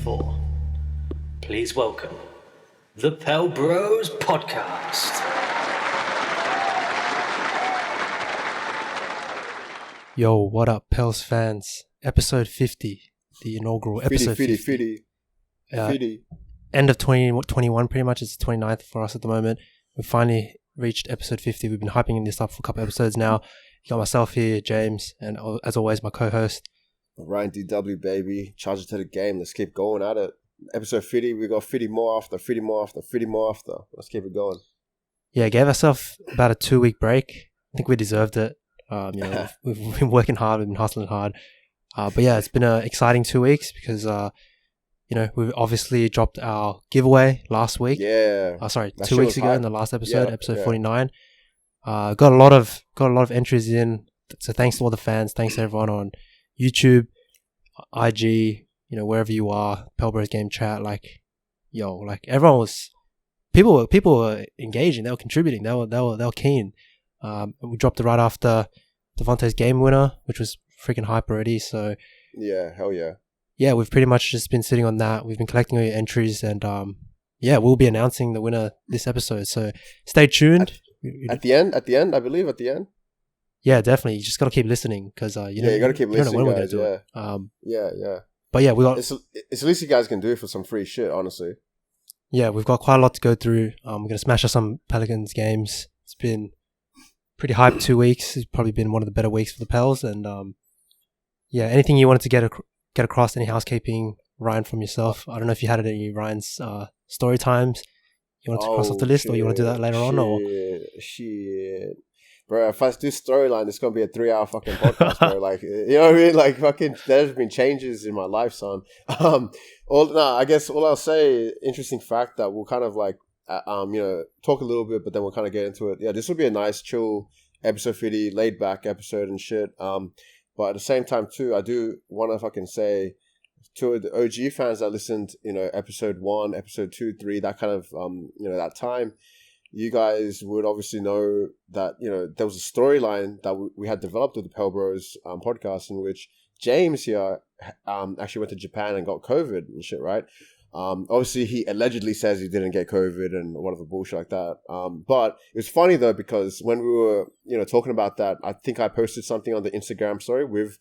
4. Please welcome the Pelbros Podcast. Yo, what up, Pels fans? Episode 50, the inaugural episode 50. FIDDY. End of 2021, pretty much. It's the 29th for us at the moment. We've finally reached episode 50. We've been hyping this up for a couple episodes now. You got myself here, James, and as always, my co-host. Ryan DW, baby. Charge it to the game. Let's keep going at it. Episode 50, we got 50 more after, 50 more after, 50 more after. Let's keep it going. Yeah, gave ourselves about a 2-week break. I think we deserved it. We've been working hard, we've been hustling hard. But yeah, it's been an exciting 2 weeks because, we've obviously dropped our giveaway last week. Yeah. 2 weeks ago in the last episode, episode 49. Got a lot of entries in. So thanks to all the fans. Thanks to everyone on YouTube, IG, wherever you are, Pelbros game chat. Everyone was, people were engaging. They were contributing. They were keen. We dropped it right after Devontae's game winner, which was freaking hype already. So yeah, hell yeah. Yeah, we've pretty much just been sitting on that. We've been collecting all your entries, and we'll be announcing the winner this episode. So stay tuned. At the end, I believe at the end. Yeah, definitely. You just got to keep listening because you got to keep listening, when guys. We're gonna do it. Yeah. But yeah, we got. It's the least you guys can do for some free shit, honestly. Yeah, we've got quite a lot to go through. We're gonna smash out some Pelicans games. It's been pretty hyped 2 weeks. It's probably been one of the better weeks for the Pels. And anything you wanted to get across, any housekeeping, Ryan, from yourself? I don't know if you had any Ryan's story times you wanted to cross off the list, or you want to do that later on, or shit. Bro, if I do storyline, it's gonna be a 3-hour fucking podcast, bro. You know what I mean? Fucking, there's been changes in my life, son. I guess all I'll say, interesting fact that we'll kind of talk a little bit, but then we'll kind of get into it. Yeah, this will be a nice, chill episode, FIDDY, laid back episode and shit. But at the same time too, I do want to fucking say to the OG fans that listened, episode 1, episode 2, 3, that kind of, that time. You guys would obviously know that, there was a storyline that we had developed with the Pelbros podcast in which James here actually went to Japan and got COVID and shit, right? Obviously, he allegedly says he didn't get COVID and whatever bullshit like that. But it was funny, though, because when we were, talking about that, I think I posted something on the Instagram story with,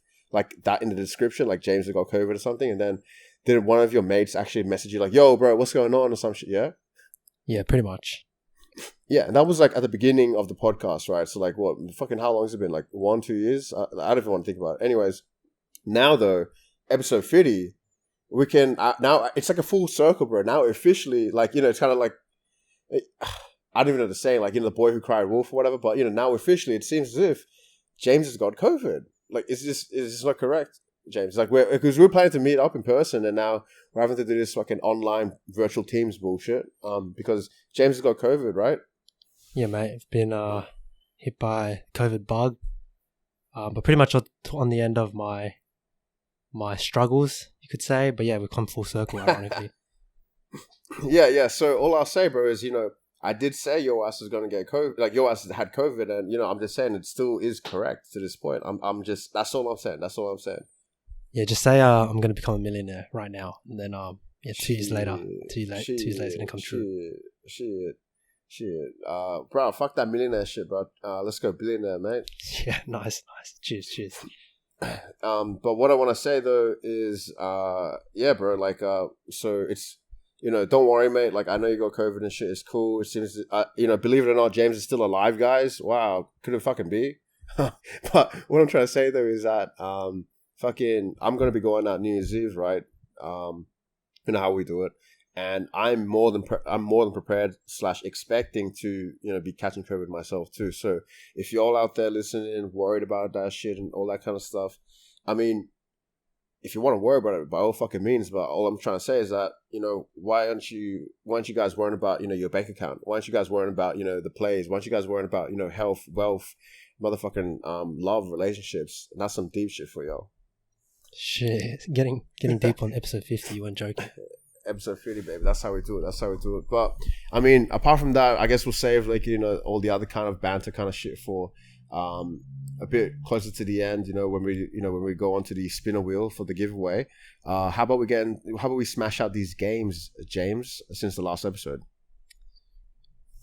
that in the description, James had got COVID or something. And then did one of your mates actually message you yo, bro, what's going on or some shit, yeah? Yeah, pretty much. Yeah, and that was at the beginning of the podcast, right? So how long has it been? 1, 2 years? I don't even want to think about it. Anyways, now though, episode 50, we can, now it's a full circle, bro. Now officially, it's kind of I don't even know the saying, the boy who cried wolf or whatever, but now officially it seems as if James has got COVID. It's just not correct, James. Because we're planning to meet up in person, and now we're having to do this fucking online virtual Teams bullshit. Because James has got COVID, right? Yeah, mate. I've been hit by COVID bug, but pretty much on the end of my struggles, you could say. But yeah, we've come full circle, ironically. Yeah. So all I'll say, bro, is I did say your ass is gonna get COVID. Your ass had COVID, and I'm just saying it still is correct to this point. I'm just, that's all I'm saying. Yeah, just say I'm gonna become a millionaire right now, and then 2 years later, 2 years later, it's gonna come true. Shit. Bro, fuck that millionaire shit, bro. Let's go billionaire, mate. Yeah, nice. Cheers. But what I want to say though is, bro, so it's, don't worry, mate. I know you got COVID and shit. It's cool. It seems, believe it or not, James is still alive, guys. Wow, could it fucking be? But what I'm trying to say though is that, I'm gonna be going out New Year's Eve, right? You know how we do it. And I'm more than prepared / expecting to be catching COVID myself too. So if you're all out there listening, worried about that shit and all that kind of stuff, I mean, if you want to worry about it, by all fucking means. But all I'm trying to say is that why aren't you guys worrying about your bank account? Why aren't you guys worrying about the plays? Why aren't you guys worrying about health, wealth, motherfucking love, relationships? And that's some deep shit for y'all. Shit, getting deep on episode 50. You weren't joking. Episode 50, baby. That's how we do it. But I mean, apart from that, I guess we'll save all the other kind of banter kind of shit for a bit closer to the end, when we go onto the spinner wheel for the giveaway, how about we smash out these games, James, since the last episode?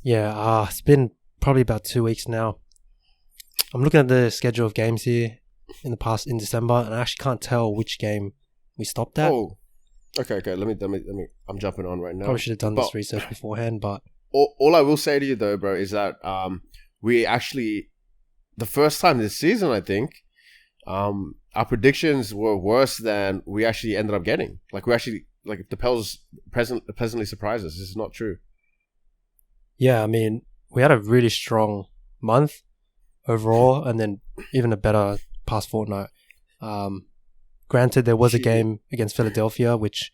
Yeah, it's been probably about 2 weeks now. I'm looking at the schedule of games here in December, and I actually can't tell which game we stopped at. Oh, okay. Let me. I'm jumping on right now. Probably should have done this research beforehand, but all I will say to you though, bro, is that we actually, the first time this season, I think, our predictions were worse than we actually ended up getting. The Pels pleasantly surprised us. This is not true. Yeah, I mean, we had a really strong month overall, and then even a better past fortnight. Granted, there was a game against Philadelphia which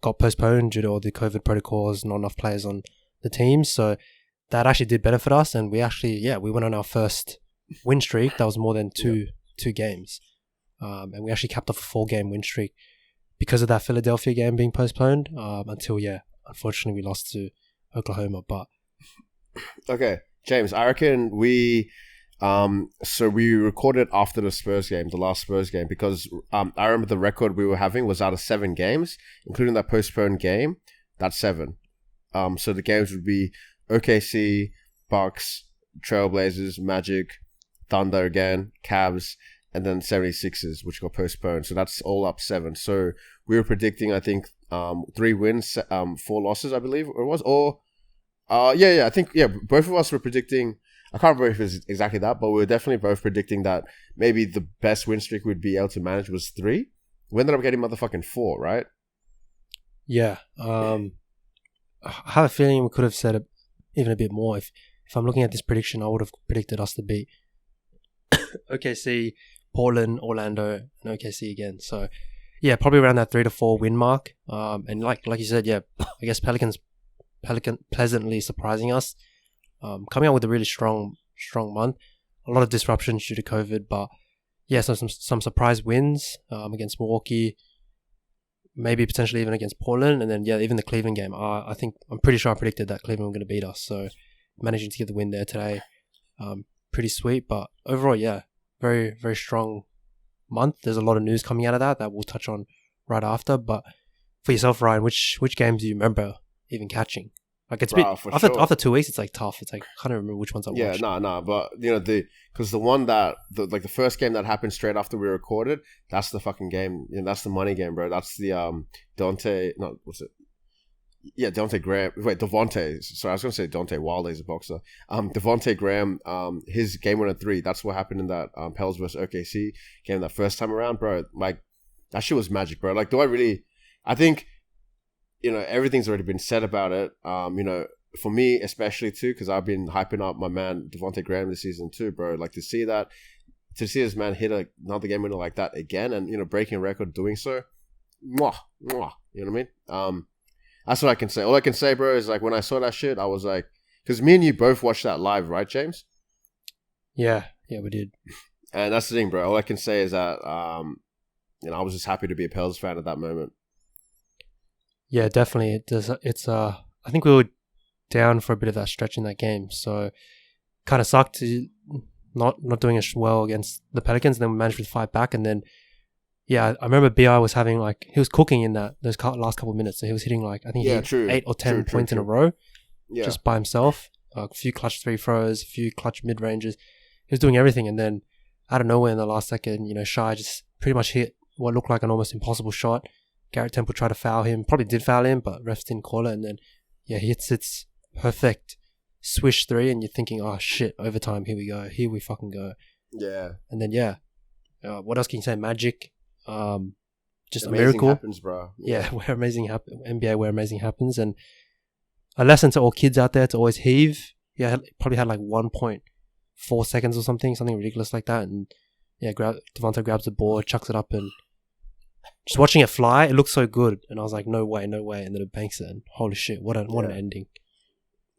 got postponed due to all the COVID protocols, not enough players on the team, so that actually did benefit us, and we went on our first win streak. That was more than two games, and we actually capped off a 4-game win streak because of that Philadelphia game being postponed. Until unfortunately we lost to Oklahoma. But okay, James, I reckon we recorded after the last Spurs game, because I remember the record we were having was out of 7 games, including that postponed game. That's 7. So the games would be OKC, Bucks, Trailblazers, Magic, Thunder again, Cavs, and then 76ers, which got postponed. So that's all up 7. So we were predicting, I think, 3 wins, 4 losses, I believe it was. Or, I think, both of us were predicting, I can't remember if it was exactly that, but we were definitely both predicting that maybe the best win streak we'd be able to manage was 3. We ended up getting motherfucking 4, right? Yeah. I have a feeling we could have said even a bit more. If I'm looking at this prediction, I would have predicted us to beat OKC, Portland, Orlando, and OKC again. So, yeah, probably around that 3 to 4 win mark. And like you said, I guess Pelican pleasantly surprising us. Coming out with a really strong month. A lot of disruptions due to COVID, but yeah, so some surprise wins against Milwaukee, maybe potentially even against Portland, and then even the Cleveland game. I'm pretty sure I predicted that Cleveland were going to beat us, so managing to get the win there today, pretty sweet. But overall, very, very strong month. There's a lot of news coming out of that we'll touch on right after. But for yourself, Ryan, which games do you remember even catching? Like, it's after 2 weeks, it's like tough. It's like I can't remember which ones I watched. Yeah, but because the one that the first game that happened straight after we recorded, that's the fucking game. That's the money game, bro. That's the Devontae Graham. Wait, Devontae. Sorry, I was gonna say Deontay Wilder's a boxer. Devontae Graham. His game winner 3. That's what happened in that Pels versus OKC game that first time around, bro. Like, that shit was magic, bro. Like, I think, everything's already been said about it. For me especially too, because I've been hyping up my man Devontae Graham this season too, bro. Like, to see this man hit another game winner like that again, and breaking a record doing so, mwah. You know what I mean? That's what I can say. All I can say, bro, is like, when I saw that shit, I was like, because me and you both watched that live, right, James? Yeah, we did. And that's the thing, bro. All I can say is that I was just happy to be a Pels fan at that moment. Yeah, definitely. I think we were down for a bit of that stretch in that game, so kind of sucked to not doing as well against the Pelicans. And then we managed to fight back, and then I remember BI was having he was cooking in those last couple of minutes. So he was hitting I think he hit 8 or 10 points in a row, just by himself. A few clutch 3 throws, a few clutch mid ranges. He was doing everything, and then out of nowhere in the last second, Shai just pretty much hit what looked like an almost impossible shot. Garrett Temple tried to foul him. Probably did foul him, but refs didn't call it. And then, he hits its perfect swish 3, and you're thinking, oh shit, overtime, here we go. Here we fucking go. Yeah. And then, what else can you say? Magic. Just amazing, a miracle. Happens, bro. Yeah, where amazing happens. NBA, where amazing happens. And a lesson to all kids out there to always heave. Probably had 1.4 seconds or something ridiculous like that. And Devontae grabs the ball, chucks it up, and just watching it fly, it looked so good, and I was like, no way, and then it banks it, and holy shit, what an ending.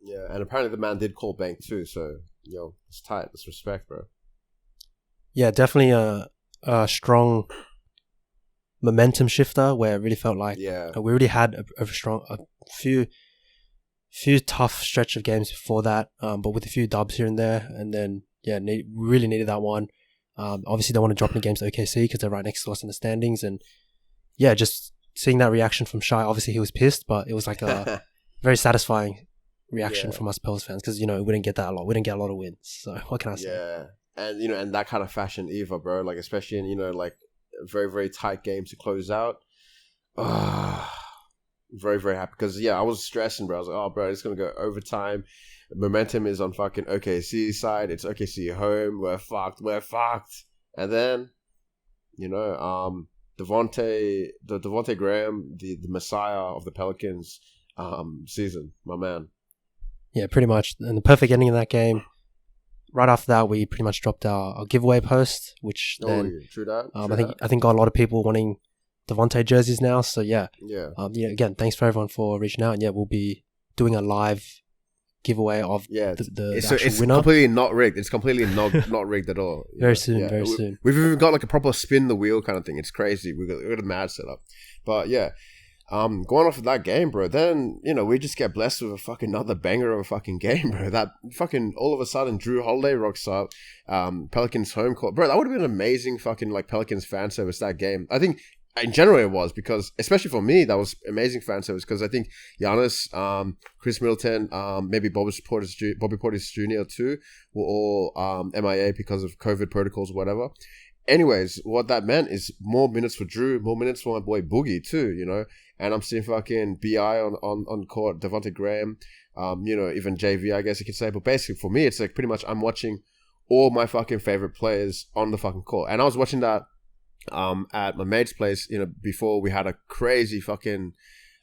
Yeah, and apparently the man did call bank too, so it's tight. It's respect, bro. Yeah, definitely a strong momentum shifter where it really felt like we really had a few tough stretch of games before that, but with a few dubs here and there, and then we really needed that one. Obviously, they want to drop any games to OKC because they're right next to us in the standings. And yeah, just seeing that reaction from Shai, obviously he was pissed, but it was like a very satisfying reaction from us Pels fans because, we didn't get that a lot. We didn't get a lot of wins. So what can I say? Yeah. And, and that kind of fashion either, bro. Like, especially in, like, very, very tight games to close out. Very, very happy. Because, I was stressing, bro. I was like, oh, bro, it's going to go overtime. Momentum is on fucking OKC side. It's OKC home. We're fucked. And then, Devontae Graham, the messiah of the Pelicans season, my man. Yeah, pretty much. And the perfect ending of that game. Right after that, we pretty much dropped our giveaway post, which then true that. I think got a lot of people wanting Devontae jerseys now. So yeah. Again, thanks for everyone for reaching out, and we'll be doing a live giveaway of the actual winner. Completely not rigged. It's completely not rigged at all. Very soon. We've even got like a proper spin the wheel kind of thing. It's crazy. We got a mad setup, but going off of that game, bro, then, we just get blessed with a fucking another banger of a fucking game, bro. That fucking, all of a sudden, Drew Holiday rocks up, Pelicans home court. Bro, that would have been an amazing fucking, like, Pelicans fan service, that game. I think, in general, it was, because, especially for me, that was amazing fan service, because I think Giannis, Chris Middleton, maybe Bobby Portis Jr. too, were all MIA because of COVID protocols or whatever. Anyways, what that meant is more minutes for Drew, more minutes for my boy Boogie too, and I'm seeing fucking BI on court, Devontae Graham, even JV, I guess you could say. But basically for me, it's like pretty much I'm watching all my fucking favorite players on the fucking court. And I was watching that at my mate's place, before we had a crazy fucking,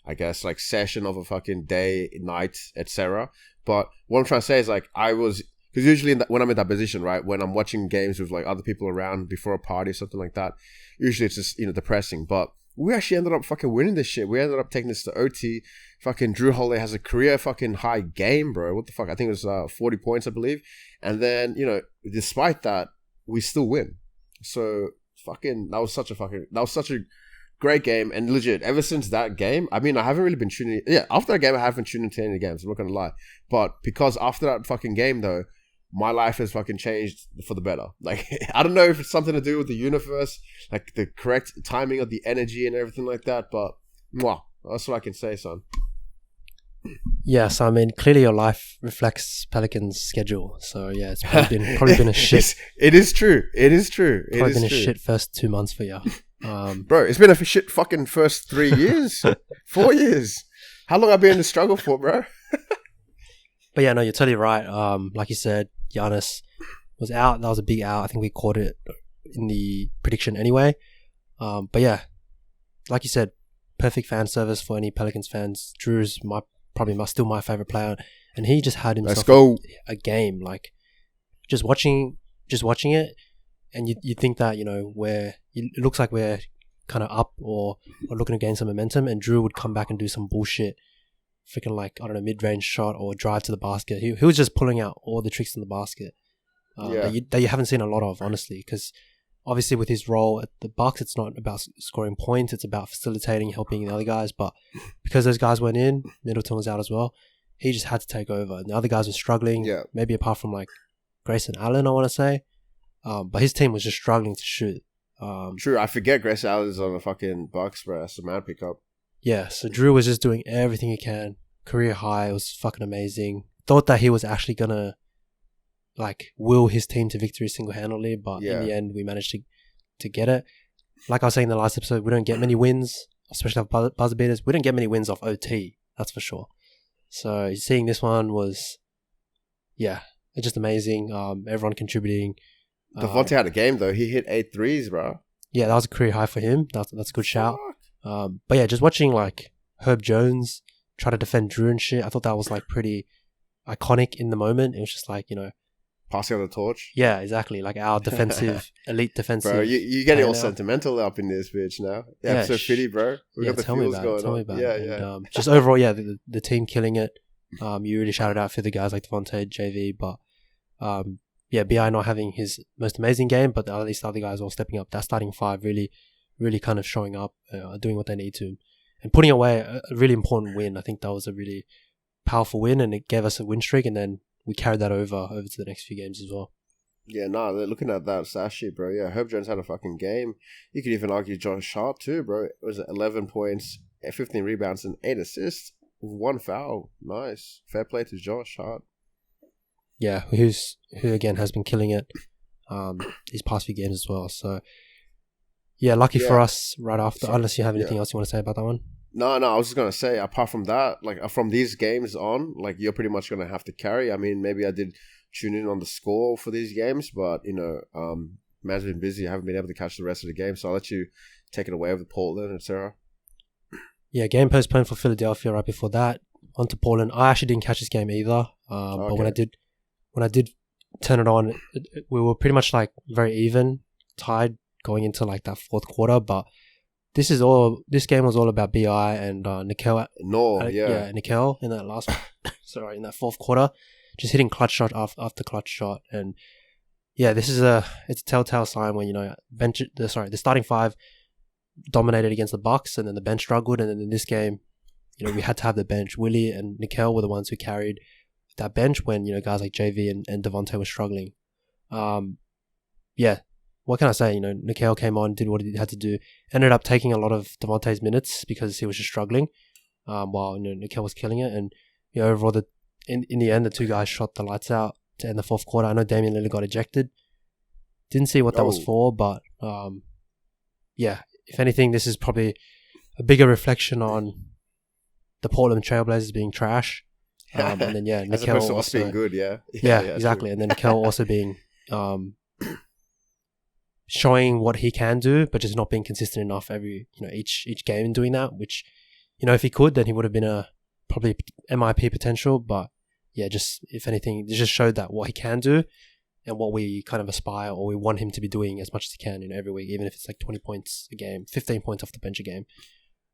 I guess, like session of a fucking day, night, etc. But what I'm trying to say is like because usually when I'm in that position, right, when I'm watching games with like other people around before a party or something like that, usually it's just, depressing. But we actually ended up fucking winning this shit. We ended up taking this to OT. Fucking Drew Holiday has a career fucking high game, bro. What the fuck? I think it was 40 points, I believe. And then, despite that, we still win. So fucking, that was such a great game. And legit, ever since that game, I mean, I haven't really been tuning. Yeah, after that game, I haven't tuned into any games. I'm not gonna lie. But because after that fucking game, though, my life has fucking changed for the better. Like, I don't know if it's something to do with the universe, like the correct timing of the energy and everything like that, but that's what I can say, son. Yeah, so I mean, clearly your life reflects Pelicans' schedule. So yeah, it's probably been a shit. It is true. Probably been a shit first 2 months for you. Bro, it's been a shit fucking first 3 years, 4 years. How long have I been in the struggle for, bro? But yeah, no, you're totally right. Like you said, Giannis was out. That was a big out. I think we caught it in the prediction anyway. But yeah, like you said, perfect fan service for any Pelicans fans. Drew's still my favorite player, and he just had himself a game. Like just watching it, and you think that it looks like we're kind of up or looking to gain some momentum, and Drew would come back and do some bullshit. Freaking like, I don't know, mid-range shot or drive to the basket. He was just pulling out all the tricks in the basket that you haven't seen a lot of, honestly, because obviously with his role at the Bucks, it's not about scoring points, it's about facilitating, helping the other guys. But because those guys went in, Middleton was out as well, he just had to take over. And the other guys were struggling, maybe apart from like Grayson Allen, I want to say. But his team was just struggling to shoot. True, I forget Grayson Allen's on the fucking Bucks, bro. That's a mad pickup. Yeah, so Drew was just doing everything he can. Career high. It was fucking amazing. Thought that he was actually gonna like will his team to victory single-handedly, but in the end we managed to get it. Like I was saying in the last episode, we don't get many wins, especially off buzzer beaters. We don't get many wins off OT, that's for sure. So seeing this one was it's just amazing. Everyone contributing. Devontae had a game though. He hit 8 threes, bro. Yeah, that was a career high for him. That's a good shout. But yeah, just watching like Herb Jones try to defend Drew and shit, I thought that was like pretty iconic in the moment. It was just like, passing on the torch. Yeah, exactly. Like our elite defensive. Bro, you getting all sentimental up in this bitch now. Yeah, episode FIDDY, bro. We got the feels going on. And, just overall, the team killing it. You really shouted out for the guys like Devontae, JV, but BI not having his most amazing game, but at least the other guys all stepping up. That starting five really kind of showing up, doing what they need to, and putting away a really important win. I think that was a really powerful win, and it gave us a win streak, and then we carried that over to the next few games as well. Yeah, no, they're looking at that stat sheet, bro. Yeah, Herb Jones had a fucking game. You could even argue Josh Hart too, bro. It was 11 points, 15 rebounds, and 8 assists with 1 foul. Nice. Fair play to Josh Hart. Yeah, who again has been killing it these past few games as well. So, yeah, lucky for us right after, unless you have anything else you want to say about that one. No, I was just going to say, apart from that, like from these games on, like you're pretty much going to have to carry. I mean, maybe I did tune in on the score for these games, but, you know, man's been busy. I haven't been able to catch the rest of the game, so I'll let you take it away with Portland, etc. Yeah, game postponed for Philadelphia right before that. On to Portland. I actually didn't catch this game either, but when I did turn it on, we were pretty much like very even, tied going into like that fourth quarter, but this game was all about BI and Nickel. Nickel in that last, in that fourth quarter, just hitting clutch shot after clutch shot, and yeah, it's a telltale sign when, you know, the starting five dominated against the Bucks, and then the bench struggled, and then in this game, you know, we had to have the bench. Willie and Nickel were the ones who carried that bench when, you know, guys like JV and Devontae were struggling. Yeah. What can I say? You know, Nickel came on, did what he had to do, ended up taking a lot of Devontae's minutes because he was just struggling, while, you know, Nickel was killing it. And, you know, overall, in the end, the two guys shot the lights out to end the fourth quarter. I know Damian Lillard got ejected. Didn't see what that was for, but yeah, if anything, this is probably a bigger reflection on the Portland Trailblazers being trash. And then, yeah, Nickel as opposed to us being good, yeah, exactly. True. And then Nickel also being showing what he can do, but just not being consistent enough each game in doing that, which, you know, if he could, then he would have been probably MIP potential. But yeah, just if anything, it just showed that what he can do and what we kind of aspire or we want him to be doing as much as he can, you know, every week, even if it's like 20 points a game, 15 points off the bench a game.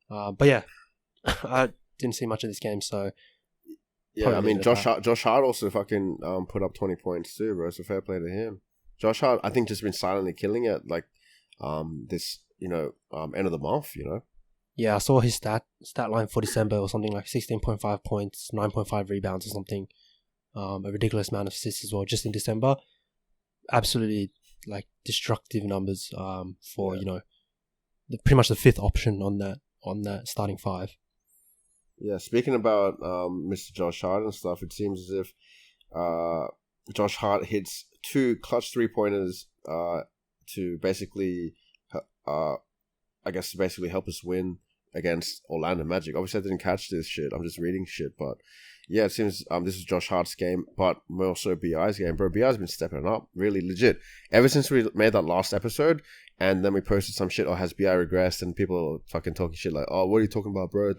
But yeah, I didn't see much of this game, so yeah, I mean, Josh Hart also fucking put up 20 points too, bro. So fair play to him. Josh Hart, I think, just been silently killing it, like this, you know, end of the month, you know. Yeah, I saw his stat line for December or something like 16.5 points, 9.5 rebounds or something. A ridiculous amount of assists as well, just in December. Absolutely, like, destructive numbers for, you know, pretty much the fifth option on that starting five. Yeah, speaking about Mr. Josh Hart and stuff, it seems as if Josh Hart hits 2 clutch 3-pointers to basically, basically help us win against Orlando Magic. Obviously, I didn't catch this shit. I'm just reading shit, but yeah, it seems this is Josh Hart's game, but also BI's game. Bro, BI's been stepping up, really legit. Ever since we made that last episode, and then we posted some shit, has BI regressed, and people are fucking talking shit like, what are you talking about, bro?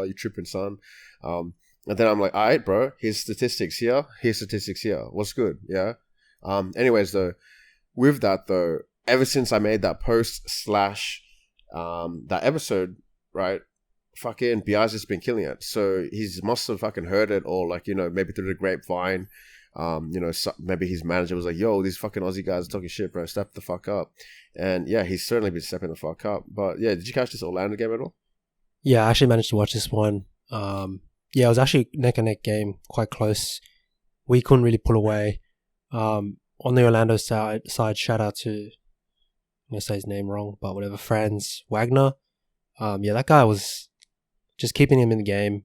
You tripping, son. And then I'm like, all right, bro, here's statistics here. What's good, yeah? Anyways, though, with that, though, ever since I made that post / that episode, right, fucking BI's just been killing it. So he must have fucking heard it, or like, you know, maybe through the grapevine, you know, maybe his manager was like, yo, these fucking Aussie guys are talking shit, bro, step the fuck up. And yeah, he's certainly been stepping the fuck up. But yeah, did you catch this Orlando game at all? Yeah, I actually managed to watch this one. Yeah, it was actually neck and neck game, quite close. We couldn't really pull away. On the Orlando side, shout out to, I'm going to say his name wrong, but whatever, Franz Wagner. Yeah, that guy was just keeping him in the game.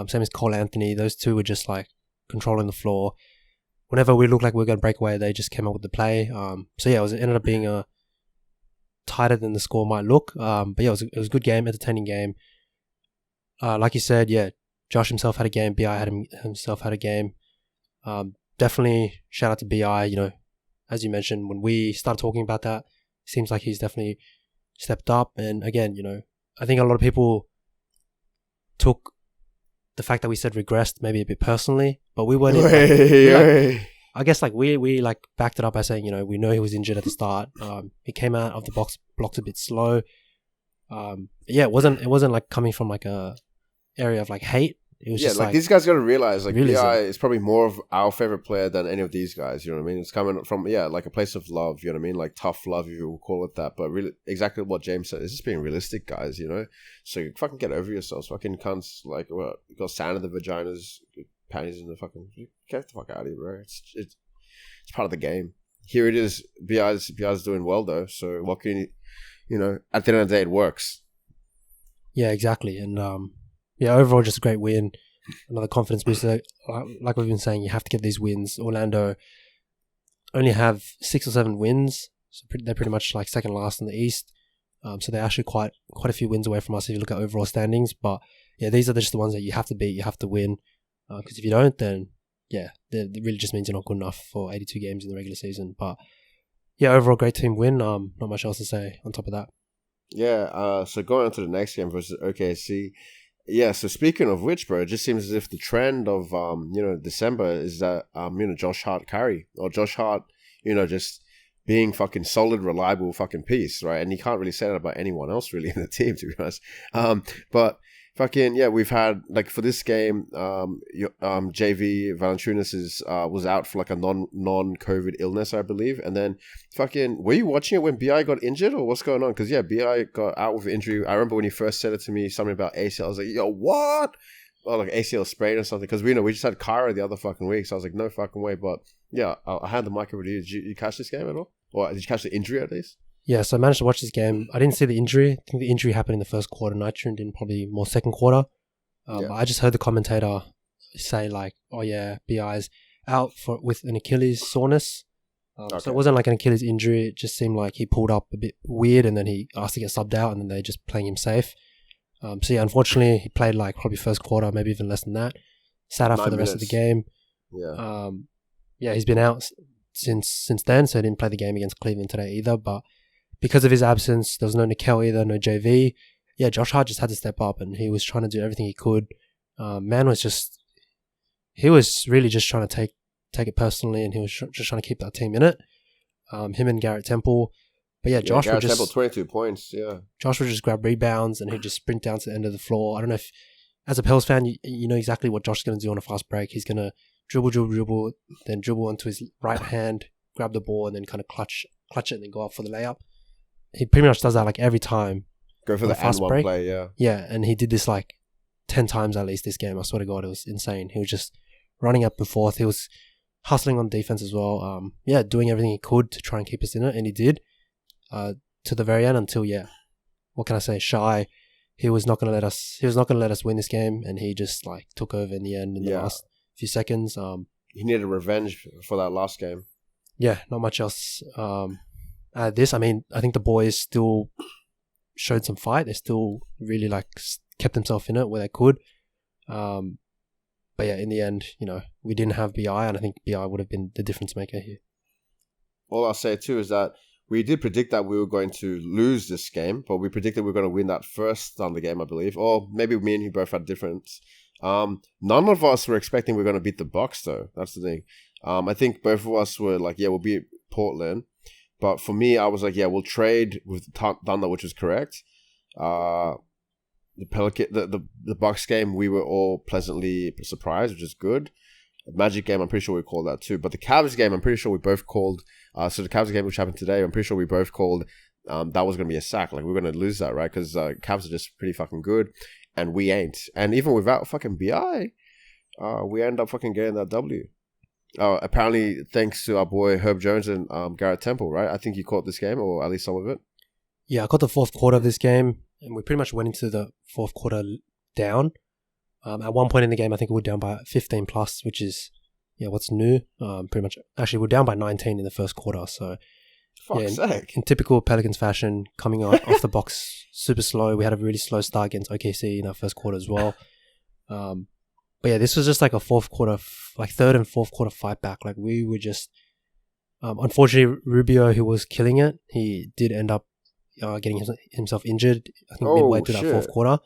Same as Cole Anthony. Those two were just like controlling the floor. Whenever we looked like we were going to break away, they just came up with the play. So yeah, it ended up being a tighter than the score might look. But yeah, it was a good game, entertaining game. Like you said, yeah, Josh himself had a game. BI himself had a game. Definitely shout out to BI. You know, as you mentioned, when we started talking about that, it seems like he's definitely stepped up. And again, you know, I think a lot of people took the fact that we said regressed maybe a bit personally, but we weren't. I guess like we like backed it up by saying, you know, we know he was injured at the start. He came out of the box blocked a bit slow. Yeah, it wasn't like coming from like a area of like hate. It was just like these guys got to realize like realism. BI is probably more of our favorite player than any of these guys. You know what I mean? It's coming from like a place of love. You know what I mean? Like tough love, if you will call it that. But really, exactly what James said. It's just being realistic, guys. You know, so you fucking get over yourselves. Fucking cunts. Like what? You got sand in the vaginas, panties in the fucking. Get the fuck out of here, bro. It's part of the game. here it is. BI's doing well though. So what can you know? At the end of the day, it works. Yeah, exactly. And overall, just a great win. Another confidence booster. Like we've been saying, you have to get these wins. Orlando only have 6 or 7 wins, so they're pretty much like second last in the East. So they're actually quite a few wins away from us if you look at overall standings. But yeah, these are just the ones that you have to beat, you have to win. Because if you don't, then yeah, it really just means you're not good enough for 82 games in the regular season. But yeah, overall great team win. Not much else to say on top of that. Yeah. So going on to the next game versus OKC. Yeah, so speaking of which, bro, it just seems as if the trend of, December is that, Josh Hart carry. Or Josh Hart, just being fucking solid, reliable fucking piece, right? And you can't really say that about anyone else, really, in the team, to be honest. But fucking, yeah, we've had, like, for this game, JV Valanciunas was out for, like, a non-COVID illness, I believe. And then, fucking, were you watching it when BI got injured, or what's going on? Because, yeah, BI got out with injury. I remember when he first said it to me, something about ACL. I was like, yo, what? Or, like, ACL sprain or something. Because, we just had Kyra the other fucking week. So I was like, no fucking way. But, yeah, I'll hand the mic over to you. Did you catch this game at all? Or did you catch the injury, at least? Yeah, so I managed to watch this game. I didn't see the injury. I think the injury happened in the first quarter, and I tuned in probably more second quarter. I just heard the commentator say like, "Oh yeah, BI's out with an Achilles soreness." So it wasn't like an Achilles injury. It just seemed like he pulled up a bit weird, and then he asked to get subbed out, and then they just playing him safe. So yeah, unfortunately, he played like probably first quarter, maybe even less than that. Sat out for the rest of the game. Yeah. He's been out since then, so he didn't play the game against Cleveland today either. But because of his absence, there was no Nickel either, no JV. Yeah, Josh Hart just had to step up, and he was trying to do everything he could. He was really just trying to take it personally, and he was just trying to keep that team in it. Him and Garrett Temple. But yeah, Josh would just... Temple, 22 points, yeah. Josh would just grab rebounds, and he'd just sprint down to the end of the floor. I don't know if, as a Pels fan, you know exactly what Josh's going to do on a fast break. He's going to dribble, then dribble onto his right hand, grab the ball, and then kind of clutch it, and then go up for the layup. He pretty much does that like every time. Go for the fast break play, yeah. Yeah, and he did this like 10 times at least this game. I swear to God, it was insane. He was just running up and forth. He was hustling on defense as well. Doing everything he could to try and keep us in it, and he did to the very end until, what can I say, Shy. He was not going to let us win this game, and he just like took over in the end in the last few seconds. He needed revenge for that last game. Yeah, not much else. I think the boys still showed some fight. They still really like kept themselves in it where they could. But yeah, in the end, we didn't have BI, and I think BI would have been the difference maker here. All I'll say too is that we did predict that we were going to lose this game, but we predicted we were going to win that first Thunder game, I believe. Or maybe me and you both had difference. None of us were expecting we were going to beat the Bucks, though. That's the thing. I think both of us were like, we'll beat Portland. But for me, I was like, we'll trade with Thunder, which was correct. The Bucks game, we were all pleasantly surprised, which is good. The Magic game, I'm pretty sure we called that too. But the Cavs game, I'm pretty sure we both called. So the Cavs game, which happened today, I'm pretty sure we both called that was going to be a sack. Like, we're going to lose that, right? Because Cavs are just pretty fucking good, and we ain't. And even without fucking BI, we end up fucking getting that W. Apparently, thanks to our boy Herb Jones and Garrett Temple, right? I think you caught this game, or at least some of it. Yeah, I caught the fourth quarter of this game, and we pretty much went into the fourth quarter down. At one point in the game, I think we were down by 15 plus, which is, what's new. Pretty much, actually, we're down by 19 in the first quarter. So, fuck's sake. In typical Pelicans fashion, coming off the box super slow. We had a really slow start against OKC in our first quarter as well. But yeah, this was just like a fourth quarter, like third and fourth quarter fight back. Like, we were just, unfortunately, Rubio, who was killing it, he did end up getting himself injured. I think midway through that fourth quarter.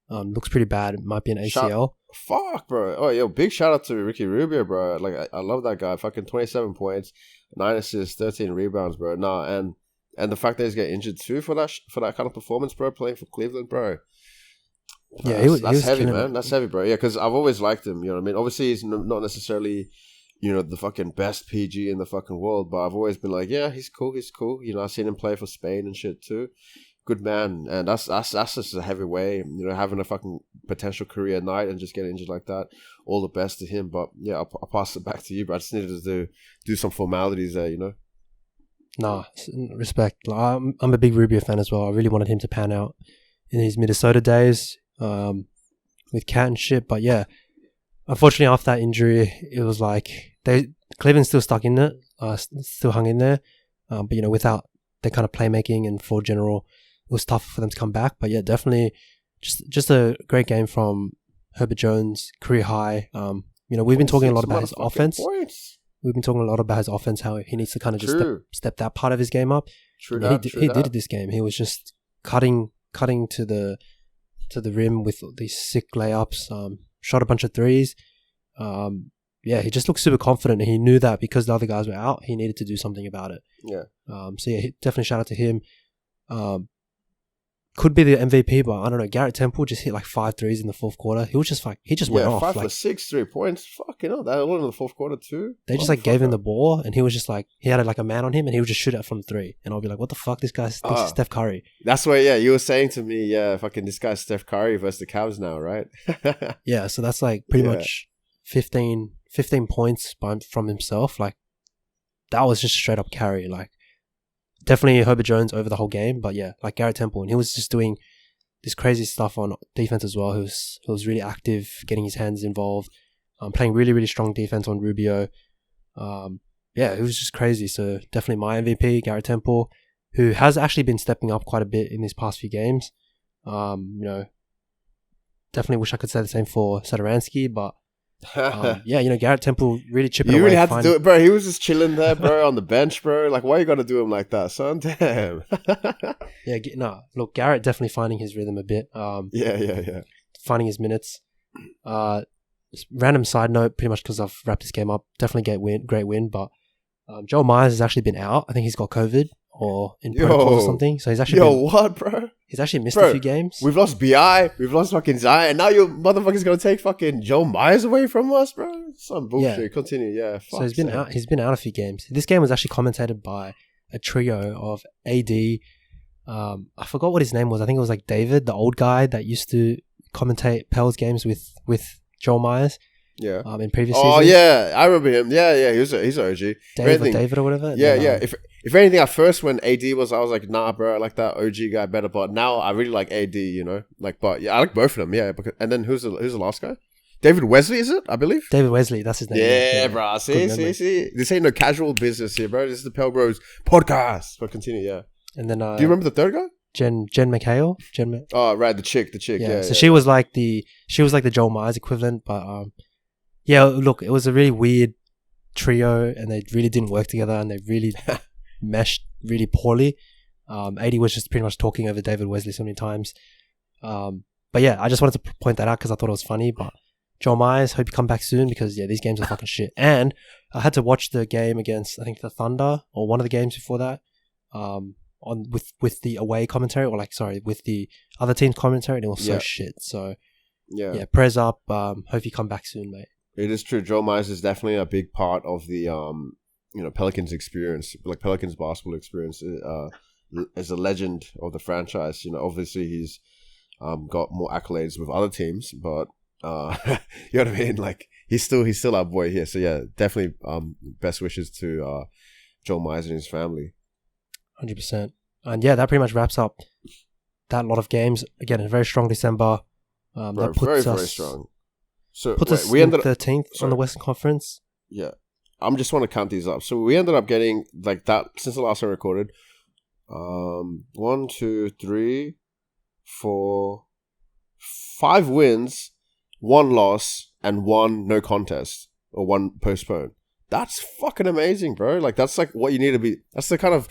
Looks pretty bad. It might be an ACL. Fuck, bro. Oh, big shout out to Ricky Rubio, bro. Like, I love that guy. Fucking 27 points, 9 assists, 13 rebounds, bro. And the fact that he's getting injured too for that kind of performance, bro, playing for Cleveland, bro. Yeah, that's heavy, man. That's heavy, bro. Yeah, because I've always liked him. You know what I mean? Obviously, he's not necessarily, the fucking best PG in the fucking world, but I've always been like, he's cool. I've seen him play for Spain and shit too. Good man, and that's just a heavy way. Having a fucking potential career night and just getting injured like that. All the best to him. But yeah, I'll pass it back to you. But I just needed to do some formalities there. Nah, respect. Like, I'm a big Rubio fan as well. I really wanted him to pan out in his Minnesota days with Cat and shit. But yeah, unfortunately after that injury, it was like Cleveland's still stuck in it, still hung in there. But you know, without their kind of playmaking and floor general, it was tough for them to come back. But yeah, definitely just a great game from Herbert Jones, career high. You know, we've been talking a lot about his offense. We've been talking a lot about his offense, how he needs to kind of just step that part of his game up. He did it this game. He was just cutting to the rim with these sick layups. Shot a bunch of threes. Yeah, he just looked super confident, and he knew that because the other guys were out, he needed to do something about it. Yeah. So yeah, definitely shout out to him. Could be the MVP, but I don't know. Garrett Temple just hit like 5 threes in the fourth quarter. He was just like, he just went off. 5 for 6 3 points. Fucking hell, that all in the fourth quarter too. They just like gave him the ball, and he was just like, he had like a man on him, and he would just shoot it from 3. And I'll be like, what the fuck? This guy thinks he's Steph Curry. That's why, you were saying to me, fucking this guy's Steph Curry versus the Cavs now, right? Yeah, so that's like pretty much 15 points from himself. Like, that was just straight up carry. Like, definitely Herbert Jones over the whole game, but yeah, like Garrett Temple, and he was just doing this crazy stuff on defense as well. He was really active, getting his hands involved, playing really, really strong defense on Rubio. Yeah, it was just crazy. So definitely my MVP, Garrett Temple, who has actually been stepping up quite a bit in these past few games. You know, definitely wish I could say the same for Satoransky, but yeah, you know, Garrett Temple really chipping away. You really had to do it, bro. He was just chilling there, bro, on the bench, bro. Like, why you gotta do him like that, son? Damn. Yeah, no, look, Garrett definitely finding his rhythm a bit. Yeah. Finding his minutes. Random side note, pretty much because I've wrapped this game up. Definitely great win, but Joel Myers has actually been out. I think he's got COVID or in protocol or something. So he's actually what, bro? He's actually missed a few games. We've lost BI, we've lost fucking Zion, and now your motherfucker's gonna take fucking Joel Myers away from us, bro. Some bullshit. Yeah. Continue, yeah. So he's been out. He's been out a few games. This game was actually commentated by a trio of AD. I forgot what his name was. I think it was like David, the old guy that used to commentate Pels games with Joel Myers. Yeah. In previous seasons. Oh yeah, I remember him. Yeah. He's an OG. David or whatever. Yeah. If anything, at first when AD I was like, nah, bro, I like that OG guy better. But now I really like AD. You know, like, but yeah, I like both of them. Yeah. And then who's the last guy? David Wesley, is it? I believe. David Wesley, that's his name. Yeah, bro. See. This ain't no casual business here, bro. This is the Pelbros Podcast. But continue, yeah. And then, do you remember the third guy? Jen McHale. Oh, right, the chick. Yeah. So she was like the Joel Myers equivalent, but yeah. Look, it was a really weird trio, and they really didn't work together, and they really meshed really poorly. AD was just pretty much talking over David Wesley so many times. But yeah, I just wanted to point that out because I thought it was funny. But Joel Myers, hope you come back soon because yeah, these games are fucking shit. And I had to watch the game against I think the Thunder or one of the games before that. With the away commentary with the other team's commentary, and it was so shit. So yeah, prayers up. Hope you come back soon, mate. It is true. Joel Myers is definitely a big part of the Pelicans experience, like Pelicans basketball experience. As a legend of the franchise, obviously he's got more accolades with other teams, but you know what I mean. Like he's still our boy here. So yeah, definitely best wishes to Joel Myers and his family. 100%. And yeah, that pretty much wraps up that lot of games. Again, a very strong December. That puts very strong. So we ended up 13th on the Western Conference. Yeah. I just want to count these up. So we ended up getting like that since the last time I recorded. 1, 2, 3, 4, 5 wins, 1 loss, and 1 no contest or 1 postponed. That's fucking amazing, bro. Like that's like what you need to be. That's the kind of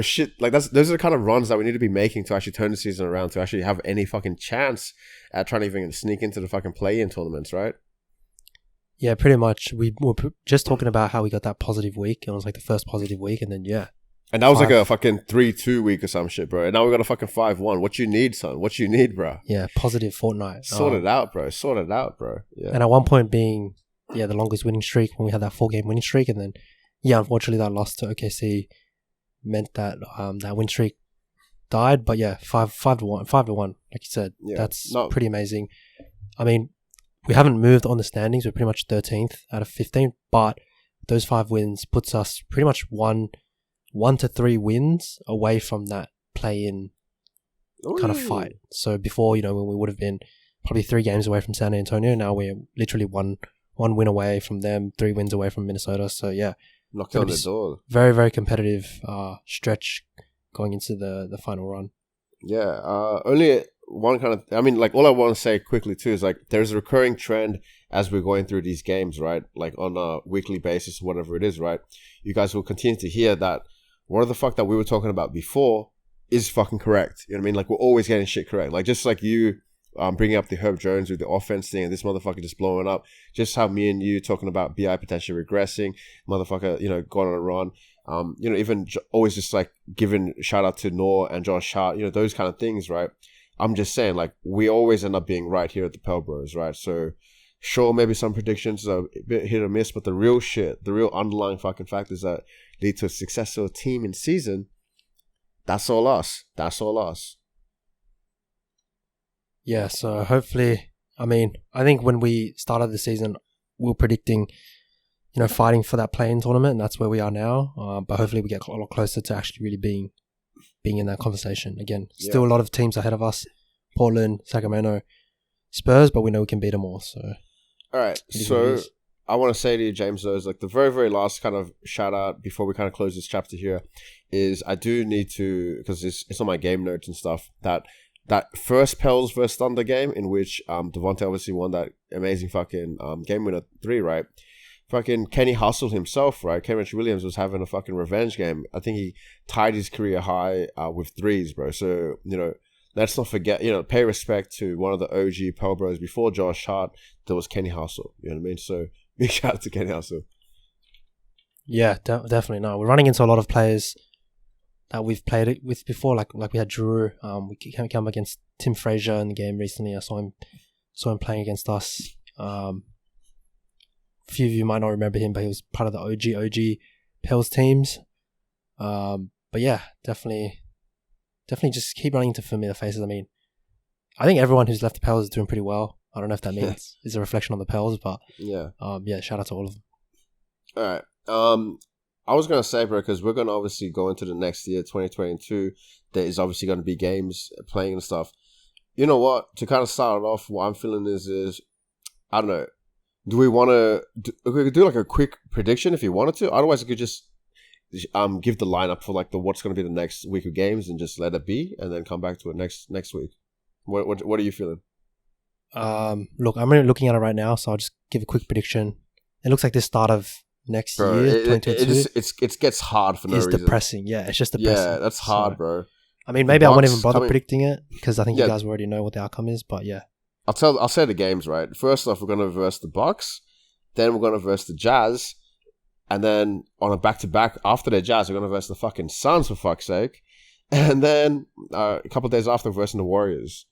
shit. Like those are the kind of runs that we need to be making to actually turn the season around, to actually have any fucking chance at trying to even sneak into the fucking play-in tournaments, right? Yeah, pretty much. We were just talking about how we got that positive week. It was like the first positive week, and then and that was like a fucking 3-2 week or some shit, bro. And now we got a fucking 5-1. What you need, son? What you need, bro? Yeah, positive fortnight. Sort it out, bro. Yeah. And at one point being the longest winning streak when we had that 4-game winning streak, and then unfortunately that loss to OKC meant that that win streak died. But yeah, 5-1, like you said, that's pretty amazing. I mean, we haven't moved on the standings. We're pretty much 13th out of 15, but those 5 wins puts us pretty much one 1 to 3 wins away from that play-in kind of fight. So before, when we would have been probably 3 games away from San Antonio, now we're literally one win away from them, 3 wins away from Minnesota. So yeah, knocked on the door. Very, very competitive stretch going into the final run. Yeah, only one kind of, I mean, like, all I want to say quickly too is, like, there's a recurring trend as we're going through these games, right? Like, on a weekly basis, whatever it is, right? You guys will continue to hear that what the fuck that we were talking about before is fucking correct. You know what I mean? Like, we're always getting shit correct. Like, just like you bringing up the Herb Jones with the offense thing and this motherfucker just blowing up. Just how me and you talking about BI potentially regressing, motherfucker, going on a run. Even always just like giving shout out to Noor and Josh Hart, those kind of things, right? I'm just saying, like, we always end up being right here at the Pelbros, right? So, sure, maybe some predictions are a bit hit or miss, but the real shit, the real underlying fucking factors that lead to a successful team in season, that's all us. That's all us. Yeah, so hopefully, I think when we started the season, we were predicting, fighting for that play-in tournament, and that's where we are now. But hopefully we get a lot closer to actually really being in that conversation. Again, still a lot of teams ahead of us. Portland, Sacramento, Spurs, but we know we can beat them all. So, all right. So I want to say to you, James, though, is like the very, very last kind of shout out before we kind of close this chapter here is I do need to, because it's on my game notes and stuff, that first Pels versus Thunder game in which Devontae obviously won that amazing fucking game winner 3, right? Fucking Kenny Hustle himself, right? Kenrich Williams was having a fucking revenge game. I think he tied his career high with 3s, bro. So, let's not forget, pay respect to one of the OG Pelbros before Josh Hart. There was Kenny Hustle. You know what I mean? So, big shout out to Kenny Hustle. Yeah, definitely. No, we're running into a lot of players that we've played it with before. Like we had Drew. We came against Tim Frazier in the game recently. I saw him playing against us. A few of you might not remember him, but he was part of the OG Pels teams. But yeah, definitely just keep running into familiar faces. I think everyone who's left the Pels is doing pretty well. I don't know if that means it's a reflection on the Pels, but yeah, shout out to all of them. All right. I was going to say, bro, because we're going to obviously go into the next year, 2022. There is obviously going to be games playing and stuff. You know what? To kind of start it off, what I'm feeling is I don't know. Do we want to we could do like a quick prediction if you wanted to? Otherwise, I could just give the lineup for like what's going to be the next week of games and just let it be, and then come back to it next week. What are you feeling? Look, I'm really looking at it right now, so I'll just give a quick prediction. It looks like the start of next year, 2022. It gets hard for no reason. It's depressing. Yeah, it's just depressing. Yeah, that's hard, bro. Maybe I won't even bother predicting it because I think you guys already know what the outcome is. But yeah, I'll say the games, right. First off, we're going to verse the Bucks, then we're going to verse the Jazz, and then on a back-to-back after the Jazz, we're going to verse the fucking Suns, for fuck's sake, and then a couple of days after, we're versing the Warriors.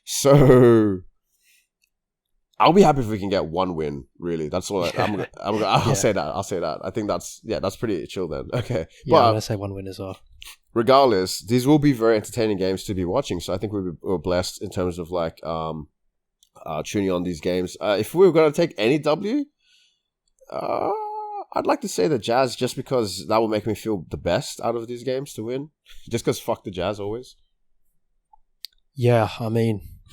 So I'll be happy if we can get one win. Really, that's all. I'll say that. I'll say that. I think that's pretty chill then. Okay, yeah, I'm gonna say one win as well. Regardless, these will be very entertaining games to be watching. So I think we're blessed in terms of like tuning on these games. If we were gonna take any W, I'd like to say the Jazz, just because that will make me feel the best out of these games to win. Just because fuck the Jazz always. Yeah,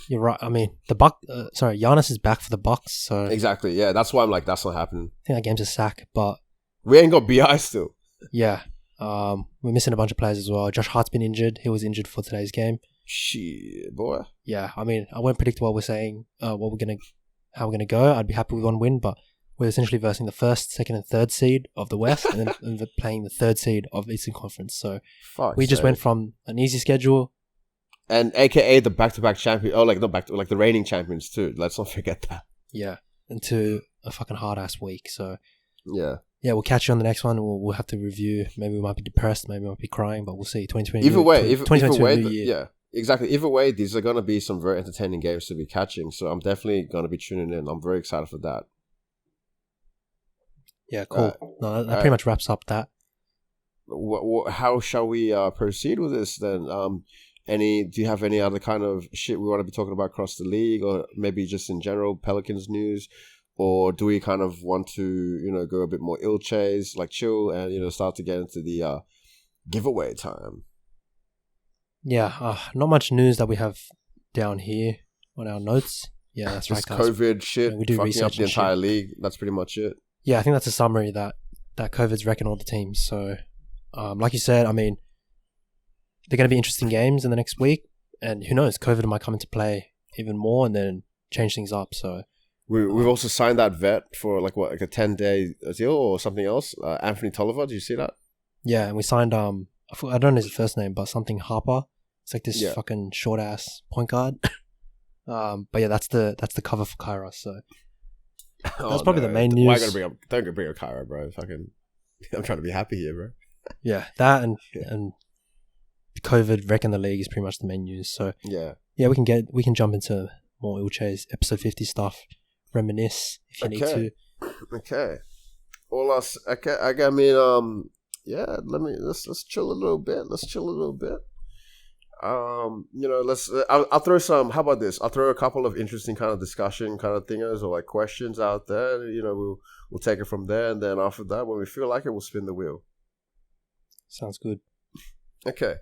you're right. Giannis is back for the Bucks, so exactly. Yeah, that's why I'm like, that's not happening. I think that game's a sack, but we ain't got BI still. Yeah, we're missing a bunch of players as well. Josh Hart's been injured. He was injured for today's game. Shit, boy. Yeah, I won't predict what we're saying, how we're gonna go. I'd be happy with one win, but we're essentially versing the first, second, and third seed of the West, and then playing the third seed of the Eastern Conference. So we just went from an easy schedule. And AKA the back-to-back champion. Oh, like not back to like the reigning champions too. Let's not forget that. Yeah, into a fucking hard-ass week. So yeah, we'll catch you on the next one. We'll have to review. Maybe we might be depressed. Maybe we might be crying. But we'll see. 2020. Either way, yeah, exactly. Either way, these are going to be some very entertaining games to be catching. So I'm definitely going to be tuning in. I'm very excited for that. Yeah, cool. That pretty much wraps up that. How shall we proceed with this then? Do you have any other kind of shit we want to be talking about across the league, or maybe just in general Pelicans news, or do we kind of want to go a bit more ill chase, like chill, and start to get into the giveaway time. Yeah, not much news that we have down here on our notes. Yeah, that's Just right, guys. COVID shit, we do fucking up research the and entire shit. league. That's pretty much it. Yeah, I think that's a summary that COVID's wrecking all the teams. So, like you said, I mean, they're going to be interesting games in the next week, and who knows, COVID might come into play even more and then change things up. So, we've also signed that vet for like a 10-day deal or something else. Anthony Tolliver, did you see that? yeah, and we signed I don't know his first name, but something Harper. It's like this Yeah. fucking short ass point guard. But yeah, that's the cover for Kairos. So that's probably the main news. Why don't bring up Kyra, bro. Fucking, I'm trying to be happy here, bro. Yeah, that and COVID wrecking the league is pretty much the main news. So Yeah. we can jump into more Ilche's episode 50 stuff, reminisce if you need to. Okay. All us. Okay. I mean, yeah. Let's chill a little bit. I'll throw some. How about this? I'll throw a couple of interesting kind of discussion kind of thingers or like questions out there. We'll take it from there, and then after that, when we feel like it, we'll spin the wheel. Sounds good. Okay.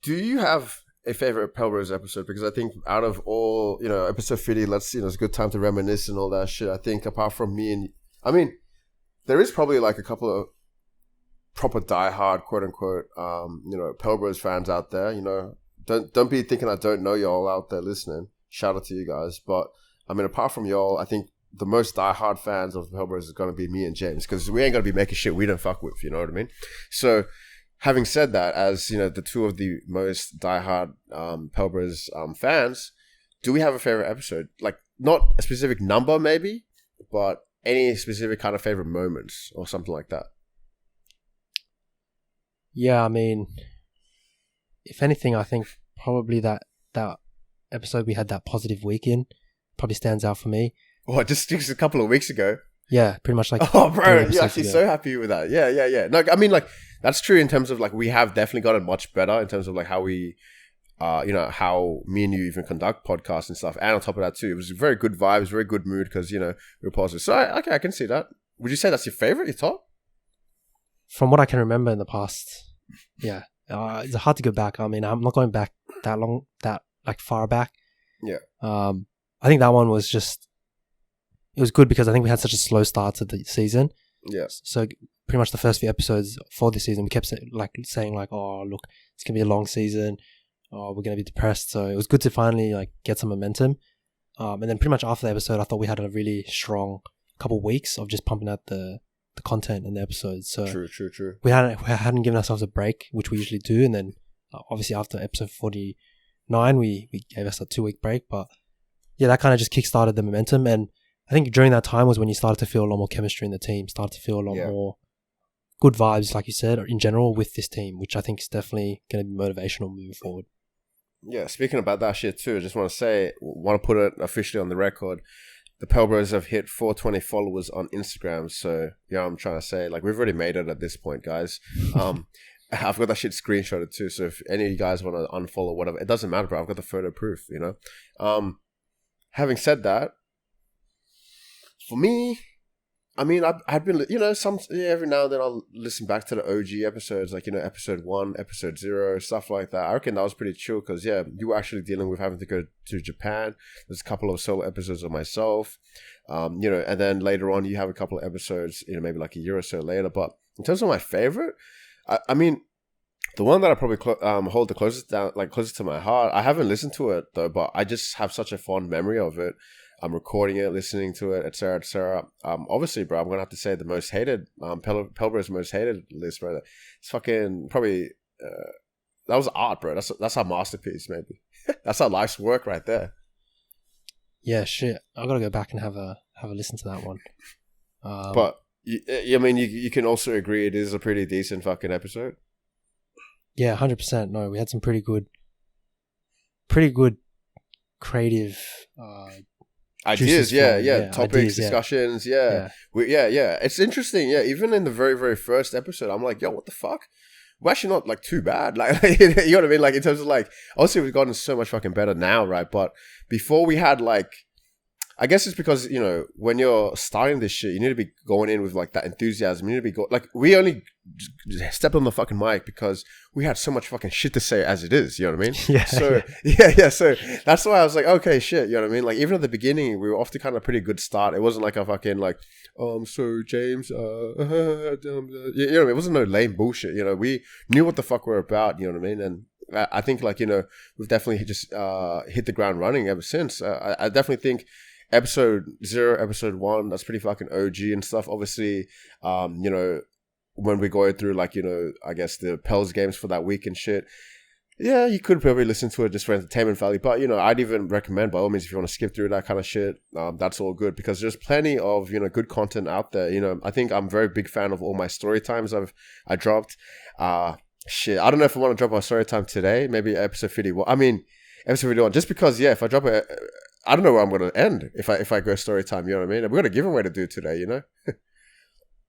Do you have a favorite Pelbros episode? Because I think out of all, episode 50, it's a good time to reminisce and all that shit. I think apart from me and, I mean, there is probably like a couple of proper diehard, quote unquote, Pelbros fans out there. Don't be thinking I don't know y'all out there listening. Shout out to you guys. But I mean, apart from y'all, I think the most diehard fans of Pelbros is going to be me and James, because we ain't going to be making shit we don't fuck with. You know what I mean? So, having said that, as the two of the most diehard Pelbros fans, do we have a favorite episode? Like, not a specific number, maybe, but any specific kind of favorite moments or something like that. Yeah, I mean, if anything, I think probably that episode we had that positive week in probably stands out for me. Oh, just a couple of weeks ago. Yeah, pretty much like. Oh, bro, 3 you're episodes actually ago. so happy with that. Yeah. No, I mean, like, that's true in terms of like we have definitely gotten much better in terms of like how we, how me and you even conduct podcasts and stuff. And on top of that too, it was very good vibes, very good mood because we were positive. So I can see that. Would you say that's your favorite? Your top? From what I can remember in the past, yeah, it's hard to go back. I mean, I'm not going back that far back. Yeah. I think that one was it was good because I think we had such a slow start to the season. Yeah. So pretty much the first few episodes for this season, we kept saying oh, look, it's going to be a long season. Oh, we're going to be depressed. So it was good to finally get some momentum. And then pretty much after the episode, I thought we had a really strong couple weeks of just pumping out the content and the episodes. So True. We hadn't given ourselves a break, which we usually do. And then obviously after episode 49, we gave us a 2-week break. But yeah, that kind of just kickstarted the momentum. And I think during that time was when you started to feel a lot more chemistry in the team, started to feel a lot more good vibes, like you said, in general with this team, which I think is definitely going to be motivational moving forward. Yeah, speaking about that shit too, I just want to put it officially on the record. The Pelbros have hit 420 followers on Instagram. So, I'm trying to say, like, we've already made it at this point, guys. I've got that shit screenshotted too. So if any of you guys want to unfollow, whatever, it doesn't matter, bro. I've got the photo proof, Having said that, for me, I mean, I've been, every now and then I'll listen back to the OG episodes, like, episode 1, episode 0, stuff like that. I reckon that was pretty chill because, you were actually dealing with having to go to Japan. There's a couple of solo episodes of myself, and then later on you have a couple of episodes, maybe like a year or so later. But in terms of my favorite, I mean, the one that I probably hold the closest to my heart, I haven't listened to it though, but I just have such a fond memory of it. I'm recording it, listening to it, etc., etc. Obviously, bro, I'm gonna have to say the most hated, Pelbros most hated list, bro. It's fucking probably that was art, bro. That's our masterpiece, maybe. That's our life's work right there. Yeah, shit. I gotta go back and have a listen to that one. But I mean, you can also agree it is a pretty decent fucking episode. Yeah, 100%. No, we had some pretty good creative. Ideas, yeah, topics, ideas, discussions, yeah. It's interesting, even in the very, very first episode, I'm like, yo, what the fuck? We're actually not like too bad, like you know what I mean? Like in terms of like, obviously we've gotten so much fucking better now, right? But before we had like, I guess it's because, you know, when you're starting this shit, you need to be going in with like that enthusiasm. You need to be like, we only stepped on the fucking mic because we had so much fucking shit to say as it is. You know what I mean? Yeah. So yeah. So that's why I was like, okay, shit. You know what I mean? Like even at the beginning, we were off to kind of a pretty good start. It wasn't like a fucking like, so James, you know what I mean? It wasn't no lame bullshit. You know, we knew what the fuck we were about. You know what I mean? And I think like, you know, we've definitely just hit the ground running ever since. I definitely think episode 0, episode 1, that's pretty fucking OG and stuff. Obviously, you know, when we're going through like, you know, I guess the Pels games for that week and shit, yeah, you could probably listen to it just for entertainment value. But, you know, I'd even recommend, by all means, if you want to skip through that kind of shit, that's all good, because there's plenty of, you know, good content out there. You know, I think I'm a very big fan of all my story times I dropped. Shit, I don't know if I want to drop our story time today. Maybe episode 51. I mean, episode 51. Just because, yeah, if I drop it, I don't know where I'm going to end if I go story time. You know what I mean? We've got a giveaway to do today, you know?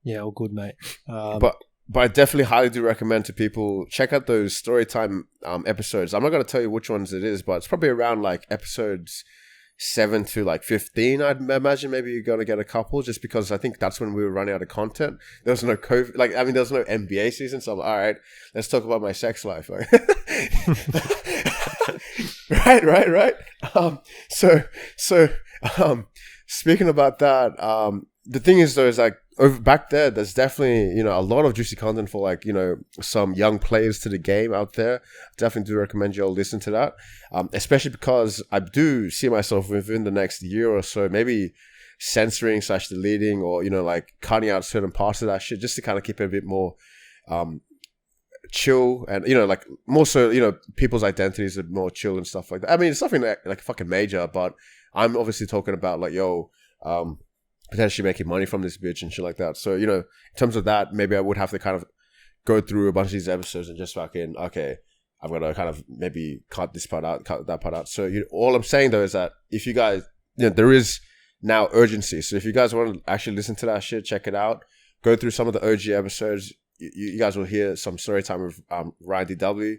Yeah, all good, mate. But I definitely highly do recommend to people, check out those story time episodes. I'm not going to tell you which ones it is, but it's probably around like episodes 7 to like 15. I'd imagine maybe you're going to get a couple, just because I think that's when we were running out of content. There was no COVID, like, I mean, there was no NBA season, so I'm like, all right, let's talk about my sex life. Like, right. Speaking about that, the thing is though, is like back there's definitely, you know, a lot of juicy content for like, you know, some young players to the game out there. Definitely do recommend you all listen to that, especially because I do see myself within the next year or so maybe censoring / deleting, or, you know, like cutting out certain parts of that shit just to kind of keep it a bit more chill, and, you know, like more so, you know, people's identities are more chill and stuff like that. I mean, it's nothing like fucking major, but I'm obviously talking about like, yo, potentially making money from this bitch and shit like that. So, you know, in terms of that, maybe I would have to kind of go through a bunch of these episodes and just fucking, okay, I'm going to kind of maybe cut this part out, cut that part out. So all I'm saying though is that if you guys, you know, there is now urgency. So if you guys want to actually listen to that shit, check it out. Go through some of the OG episodes. You guys will hear some story time with Ryan DW.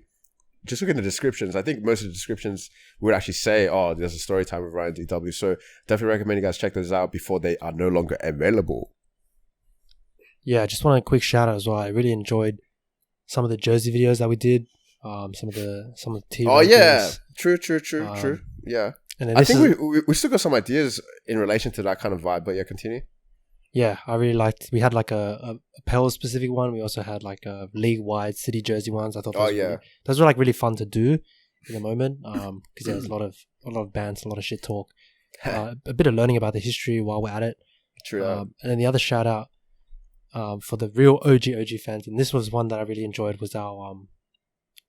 Just look in the descriptions. I think most of the descriptions would actually say, oh, there's a story time with Ryan DW. So definitely recommend you guys check those out before they are no longer available. Yeah, I just want a quick shout out as well. I really enjoyed some of the jersey videos that we did. Some of the team. Oh yeah, true. Yeah, and I think we still got some ideas in relation to that kind of vibe. But yeah, continue. Yeah, I really liked. We had like a Pels specific one. We also had like a league wide city jersey ones. I thought those were like really fun to do in the moment. Because there's a lot of bants, a lot of shit talk, a bit of learning about the history while we're at it. True. And then the other shout out for the real OG fans, and this was one that I really enjoyed, was our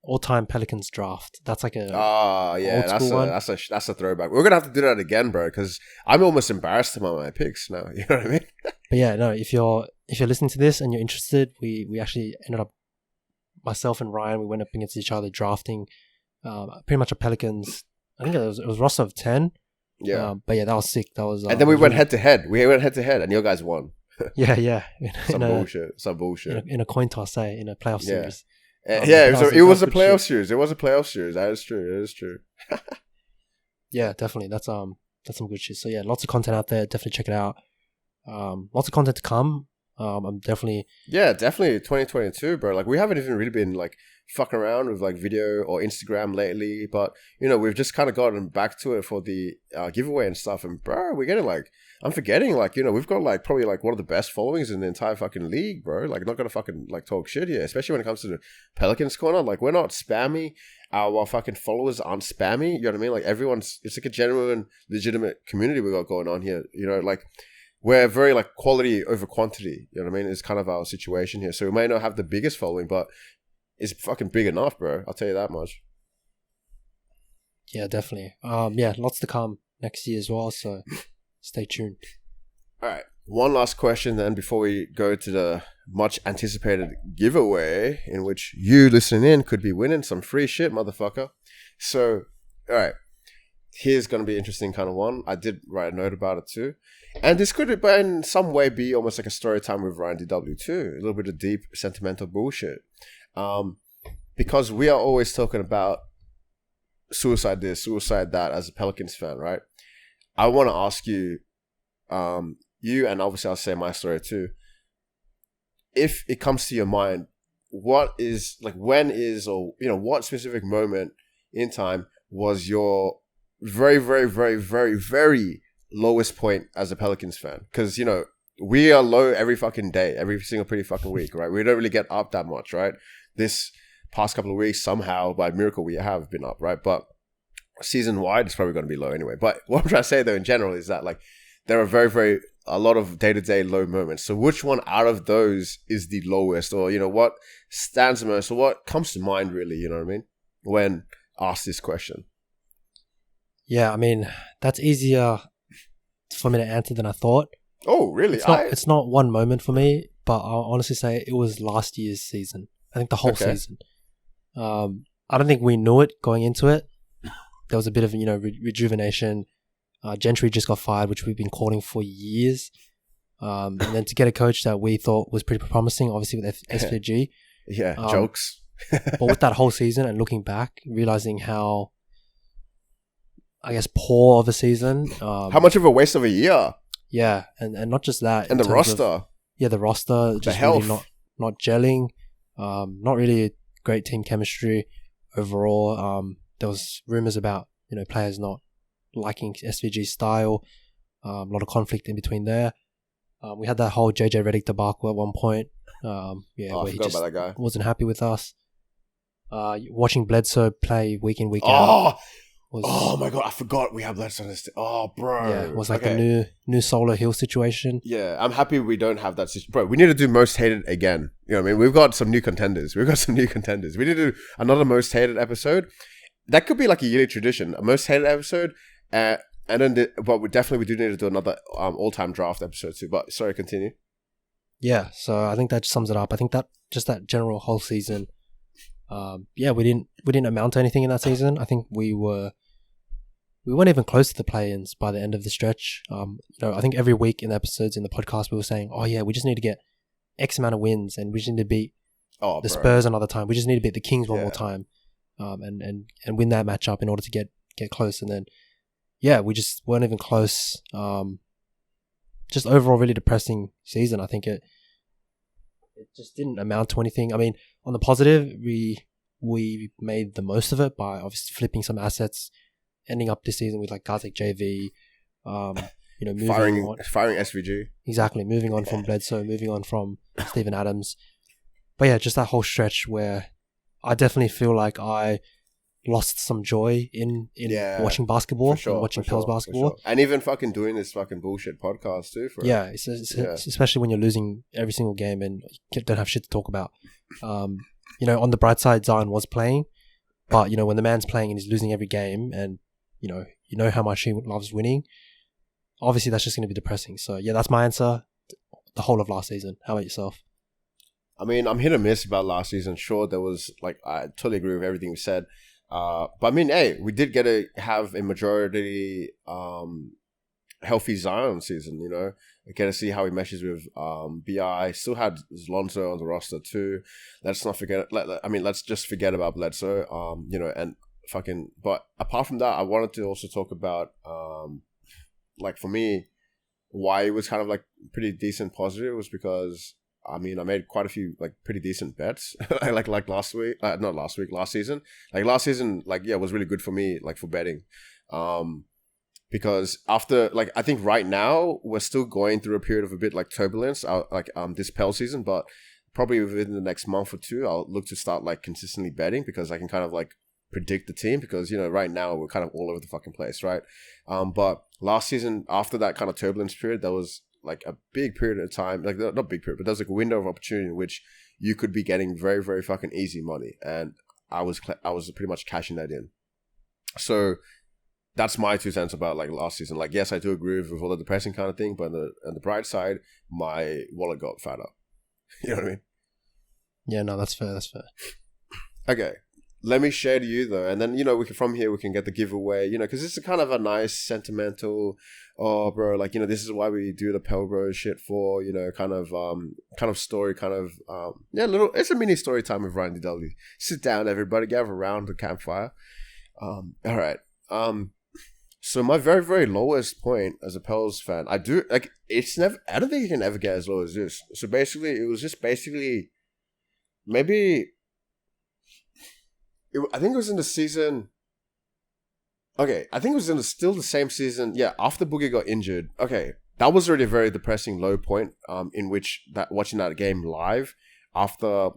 all-time Pelicans draft. That's like a that's a throwback. We're gonna have to do that again, bro, because I'm almost embarrassed about my picks now. You know what I mean? But yeah, no. If you're listening to this and you're interested, we actually ended up, myself and Ryan, we went up against each other drafting pretty much a Pelicans. I think it was a roster of 10. Yeah. But yeah, that was sick. That was. And then we went head to head. We went head to head, and you guys won. Yeah. Some bullshit. In a coin toss, in a playoff series. It was a playoff series. It was a playoff series. That is true. It is true. Yeah, definitely. That's some good shit. So yeah, lots of content out there. Definitely check it out. Lots of content to come. I'm definitely 2022, bro. Like we haven't even really been like fucking around with like video or Instagram lately, but you know, we've just kind of gotten back to it for the giveaway and stuff. And bro, we're getting like, I'm forgetting, like, you know, we've got like probably like one of the best followings in the entire fucking league, bro. Like, not gonna fucking like talk shit here, especially when it comes to the Pelicans corner. Like, we're not spammy. Our fucking followers aren't spammy. You know what I mean? Like, it's like a genuine, legitimate community we got going on here. You know, like, we're very like quality over quantity. You know what I mean? It's kind of our situation here. So we may not have the biggest following, but it's fucking big enough, bro. I'll tell you that much. Yeah, definitely. Lots to come next year as well. So stay tuned. All right. One last question then before we go to the much anticipated giveaway, in which you listening in could be winning some free shit, motherfucker. So, all right. Here's going to be an interesting kind of one. I did write a note about it too. And this could in some way be almost like a story time with Ryan DW too. A little bit of deep sentimental bullshit. Because we are always talking about suicide this, suicide that as a Pelicans fan, right? I want to ask you, you, and obviously I'll say my story too. If it comes to your mind, what is like, when is, or what specific moment in time was your very, very, very, very, very lowest point as a Pelicans fan? Because we are low every fucking day, every single pretty fucking week, right? We don't really get up that much, right? This past couple of weeks, somehow by miracle, we have been up, right? But season wide, it's probably going to be low anyway. But what I'm trying to say though, in general, is that like there are very, very a lot of day-to-day low moments. So which one out of those is the lowest, or what stands the most, or what comes to mind really? You know what I mean? When asked this question. Yeah, I mean that's easier for me to answer than I thought. Oh, really? It's not one moment for me, but I'll honestly say it was last year's season. I think the whole season. I don't think we knew it going into it. There was a bit of rejuvenation. Gentry just got fired, which we've been calling for years. And then to get a coach that we thought was pretty promising, obviously with SVG. Yeah, jokes. But with that whole season and looking back, realizing how, I guess, poor of a season. How much of a waste of a year. Yeah, and not just that. And the roster. The roster. Just health. Really not gelling. Not really a great team chemistry overall. There was rumors about, players not liking SVG's style. A lot of conflict in between there. We had that whole JJ Redick debacle at one point. I where he forgot just about that guy. wasn't happy with us. Watching Bledsoe play week in, week out. Oh my god, I forgot we have Bledsoe on this. Oh, bro. Yeah, it was like a new Solo Hill situation. Yeah, I'm happy we don't have that situation. Bro, we need to do most hated again. You know what I mean? We've got some new contenders. We need to do another most hated episode. That could be like a yearly tradition. A most hated episode. And then, but we do need to do another all-time draft episode too. But sorry, continue. Yeah, so I think that sums it up. I think that just that general whole season. We didn't amount to anything in that season. I think we weren't even close to the play-ins by the end of the stretch. I think every week in the episodes in the podcast we were saying, "Oh yeah, we just need to get X amount of wins, and we just need to beat the Spurs another time. We just need to beat the Kings one more time, and win that matchup in order to get close." And then, we just weren't even close. Just overall, really depressing season. I think it just didn't amount to anything. I mean, on the positive, we made the most of it by obviously flipping some assets, ending up this season with like guys like JV, moving firing SVG. Exactly, moving on from Bledsoe, moving on from Steven Adams. But yeah, just that whole stretch where I definitely feel like I lost some joy in watching basketball, and watching Pels basketball. And even fucking doing this fucking bullshit podcast too. It's especially when you're losing every single game and you don't have shit to talk about. On the bright side, Zion was playing, but when the man's playing and he's losing every game, and you know how much he loves winning, obviously that's just going to be depressing. So yeah, that's my answer. The whole of last season. How about yourself? I mean, I'm hit or miss about last season. Sure, there was I totally agree with everything we said. But I mean, hey, we did get to have a majority healthy Zion season, I get to see how he meshes with BI. Still had Lonzo on the roster too. Let's not forget, let's just forget about Bledsoe, and fucking, but apart from that, I wanted to also talk about, for me, why it was kind of like pretty decent positive was because, I made quite a few pretty decent bets like last season. Last season, was really good for me, for betting. Because after, I think right now we're still going through a period of a bit turbulence, this Pels season, but probably within the next month or two, I'll look to start consistently betting because I can kind of predict the team because, right now we're kind of all over the fucking place, right? But last season, after that kind of turbulence period, there was a big period of time, not big period, but there's a window of opportunity in which you could be getting very, very fucking easy money. And I was pretty much cashing that in. So that's my 2 cents about last season. Yes, I do agree with all the depressing kind of thing, but on the bright side, my wallet got fatter. You know what I mean? Yeah, no, that's fair. Okay. Let me share to you though, and then from here we can get the giveaway. Because this is kind of a nice sentimental. Oh, bro, this is why we do the Pelbros shit for. Kind of story, little. It's a mini story time with Ryan DW. Sit down, everybody, gather around the campfire. All right. So my very, very lowest point as a Pels fan, I don't think you can ever get as low as this. So basically, it was just maybe, I think it was in the season. Okay, I think it was still the same season. Yeah, after Boogie got injured. Okay, that was already a very depressing low point. In which watching that game live after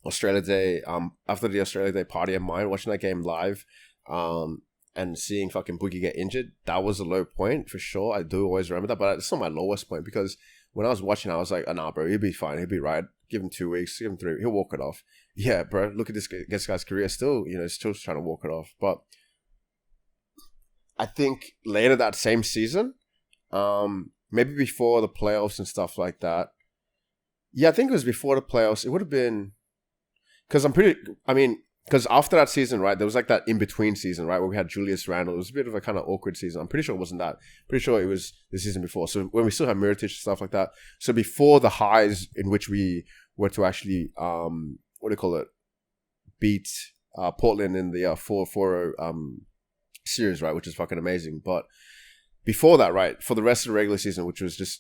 Australia Day, after the Australia Day party of mine, watching that game live, and seeing fucking Boogie get injured, that was a low point for sure. I do always remember that, but it's not my lowest point because when I was watching, I was like, oh, nah, bro, he'll be fine. He'll be right. Give him 2 weeks, give him 3. He'll walk it off. Yeah, bro, look at this guy's career still, still trying to walk it off. But I think later that same season, maybe before the playoffs and stuff like that. Yeah, I think it was before the playoffs. It would have been because after that season, right, there was like that in-between season, right, where we had Julius Randle. It was a bit of a kind of awkward season. I'm pretty sure it wasn't that. Pretty sure it was the season before. So when we still had Mirotic and stuff like that. So before the highs in which we were to actually, beat Portland in the 4-4 series, right, which is fucking amazing. But before that, right, for the rest of the regular season,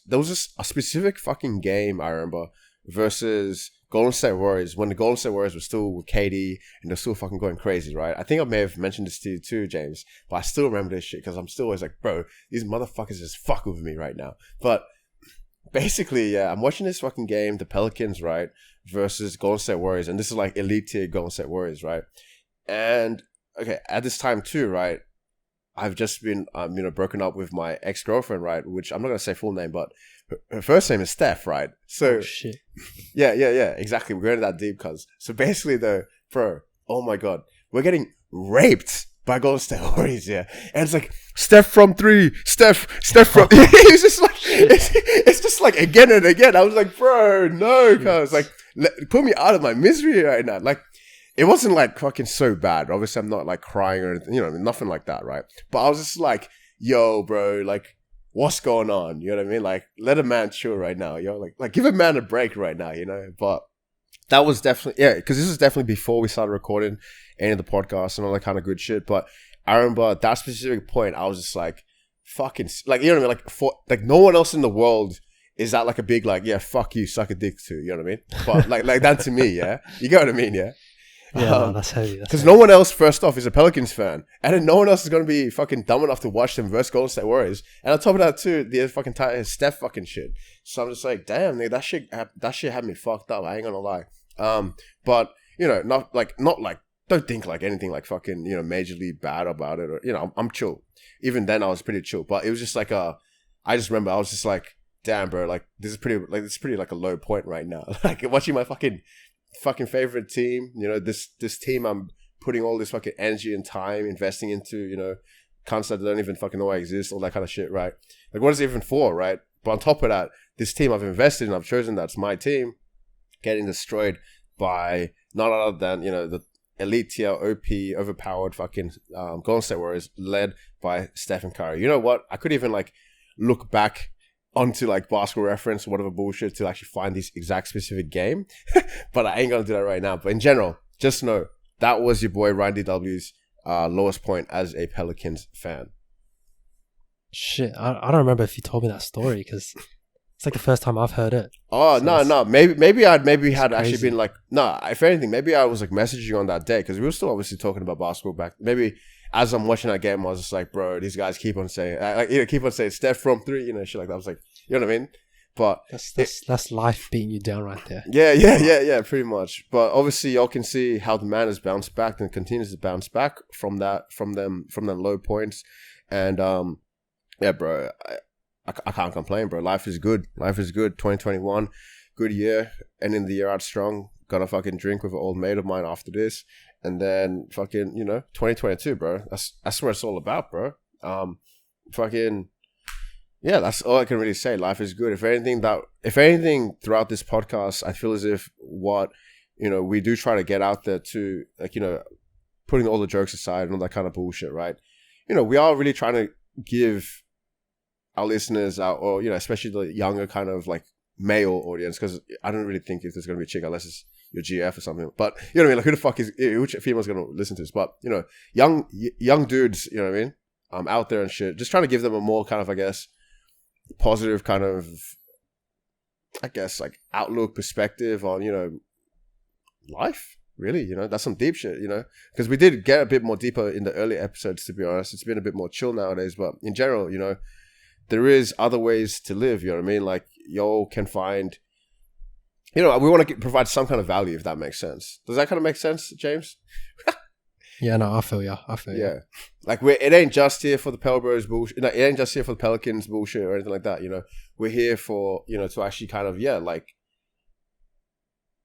there was just a specific fucking game, I remember, versus Golden State Warriors, when the Golden State Warriors were still with KD and they're still fucking going crazy, right? I think I may have mentioned this to you too, James, but I still remember this shit because I'm still always like, bro, these motherfuckers just fuck with me right now. But basically, yeah, I'm watching this fucking game, the Pelicans, right, versus Golden State Warriors, and this is like elite tier Golden State Warriors, right? And okay, at this time too, right, I've just been, broken up with my ex-girlfriend, right, which I'm not going to say full name, but her first name is Steph, right? So, shit. Yeah, exactly. We're going that deep, cuz. So basically, though, bro, oh my God, we're getting raped by Golden State Warriors, yeah. And it's like, Steph from 3, Steph from, it's just like, it's just like again and again. I was like, bro, no, cuz, like, put me out of my misery right now. Like, it wasn't like fucking so bad. Obviously, I'm not like crying or anything, nothing like that, right? But I was just like, yo, bro, like, what's going on? You know what I mean? Like, let a man chill right now, yo. Like give a man a break right now, But that was definitely, yeah, because this was definitely before we started recording any of the podcasts and all that kind of good shit. But I remember that specific point, I was just like, fucking, like, you know what I mean? Like no one else in the world is that like a big, like, yeah, fuck you, suck a dick to, you know what I mean? But like that to me, yeah? You get what I mean, yeah? Yeah, no, that's heavy. Because no one else, first off, is a Pelicans fan. And then no one else is going to be fucking dumb enough to watch them versus Golden State Warriors. And on top of that, too, the fucking Steph fucking shit. So I'm just like, damn, nigga, that shit had me fucked up. I ain't going to lie. But, not like, don't think like anything like fucking, majorly bad about it. Or, I'm chill. Even then, I was pretty chill. But it was just like I just remember, I was just like, damn, bro, like, this is pretty like a low point right now. Like, watching my fucking favorite team, this team I'm putting all this fucking energy and time investing into, cunts that don't even fucking know I exist, all that kind of shit, right? Like, what is it even for, right? But on top of that, this team I've invested in, I've chosen, that's my team, getting destroyed by none other than, the elite tier, OP, overpowered fucking Golden State Warriors led by Stephen Curry. You know what? I could even like look back onto like Basketball Reference, whatever bullshit, to actually find this exact specific game. But I ain't gonna do that right now. But in general, just know that was your boy Ryan DW's lowest point as a Pelicans fan. Shit, I don't remember if you told me that story because it's like the first time I've heard it. Oh, so no. Maybe had crazy. Actually been like, if anything, maybe I was like messaging you on that day because we were still obviously talking about basketball back. Maybe as I'm watching that game, I was just like, bro, these guys keep on saying, keep on saying Steph from 3, shit like that. I was like, you know what I mean? But that's life beating you down right there. Yeah, pretty much. But obviously, y'all can see how the man has bounced back and continues to bounce back from them low points. And yeah, bro, I can't complain, bro. Life is good. 2021, good year. Ending the year out strong. Gonna fucking drink with an old mate of mine after this. And then fucking, 2022, bro. That's what it's all about, bro. Fucking, yeah, that's all I can really say. Life is good. If anything, throughout this podcast, I feel as if what, we do try to get out there to, like, putting all the jokes aside and all that kind of bullshit, right? We are really trying to give our listeners out, or, especially the younger kind of like male audience, because I don't really think if there's going to be a chick unless it's your GF or something. But you know what I mean? Like, who the fuck is which female's going to listen to this? But young dudes, you know what I mean? out there and shit. Just trying to give them a more kind of, I guess, positive kind of, I guess, like outlook, perspective on, you know, life. Really, you know, that's some deep shit, you know, because we did get a bit more deeper in the early episodes, to be honest. It's been a bit more chill nowadays, but in general, you know, there is other ways to live, you know what I mean? Like, y'all can find, you know, we want to provide some kind of value, if that makes sense. Does that kind of make sense, James? Yeah, no, I feel you. Yeah. Like, it ain't just here for the Pelbros bullshit. No, it ain't just here for the Pelicans bullshit or anything like that, you know. We're here for, you know, to actually kind of, yeah, like,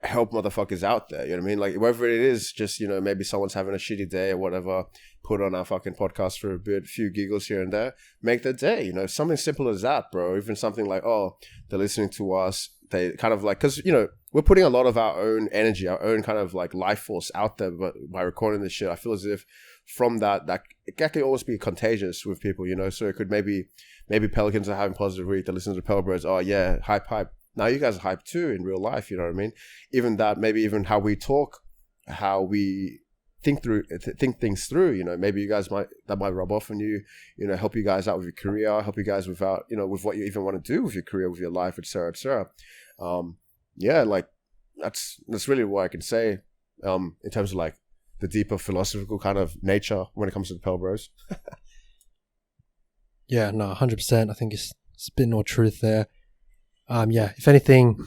help motherfuckers out there, you know what I mean? Like, whether it is just, you know, maybe someone's having a shitty day or whatever, put on our fucking podcast for a bit, few giggles here and there, make their day, you know, something simple as that, bro. Even something like, oh, they're listening to us, they kind of like, because, you know, we're putting a lot of our own energy, our own kind of like life force out there, but by recording this shit, I feel as if from that it can always be contagious with people, you know. So it could maybe Pelicans are having positive week, they listen to Pelbros, oh yeah, hype. Now you guys are hyped too in real life, you know what I mean? Even that, maybe even how we talk, how we think things through, you know, maybe you guys might rub off on you, you know, help you guys out with your career, help you guys without, you know, with what you even want to do with your career, with your life, etc., etc. Yeah, like that's really what I can say, in terms of like the deeper philosophical kind of nature when it comes to the Pelbros. Yeah, no, 100%. I think it's a bit more truth there. Yeah, if anything,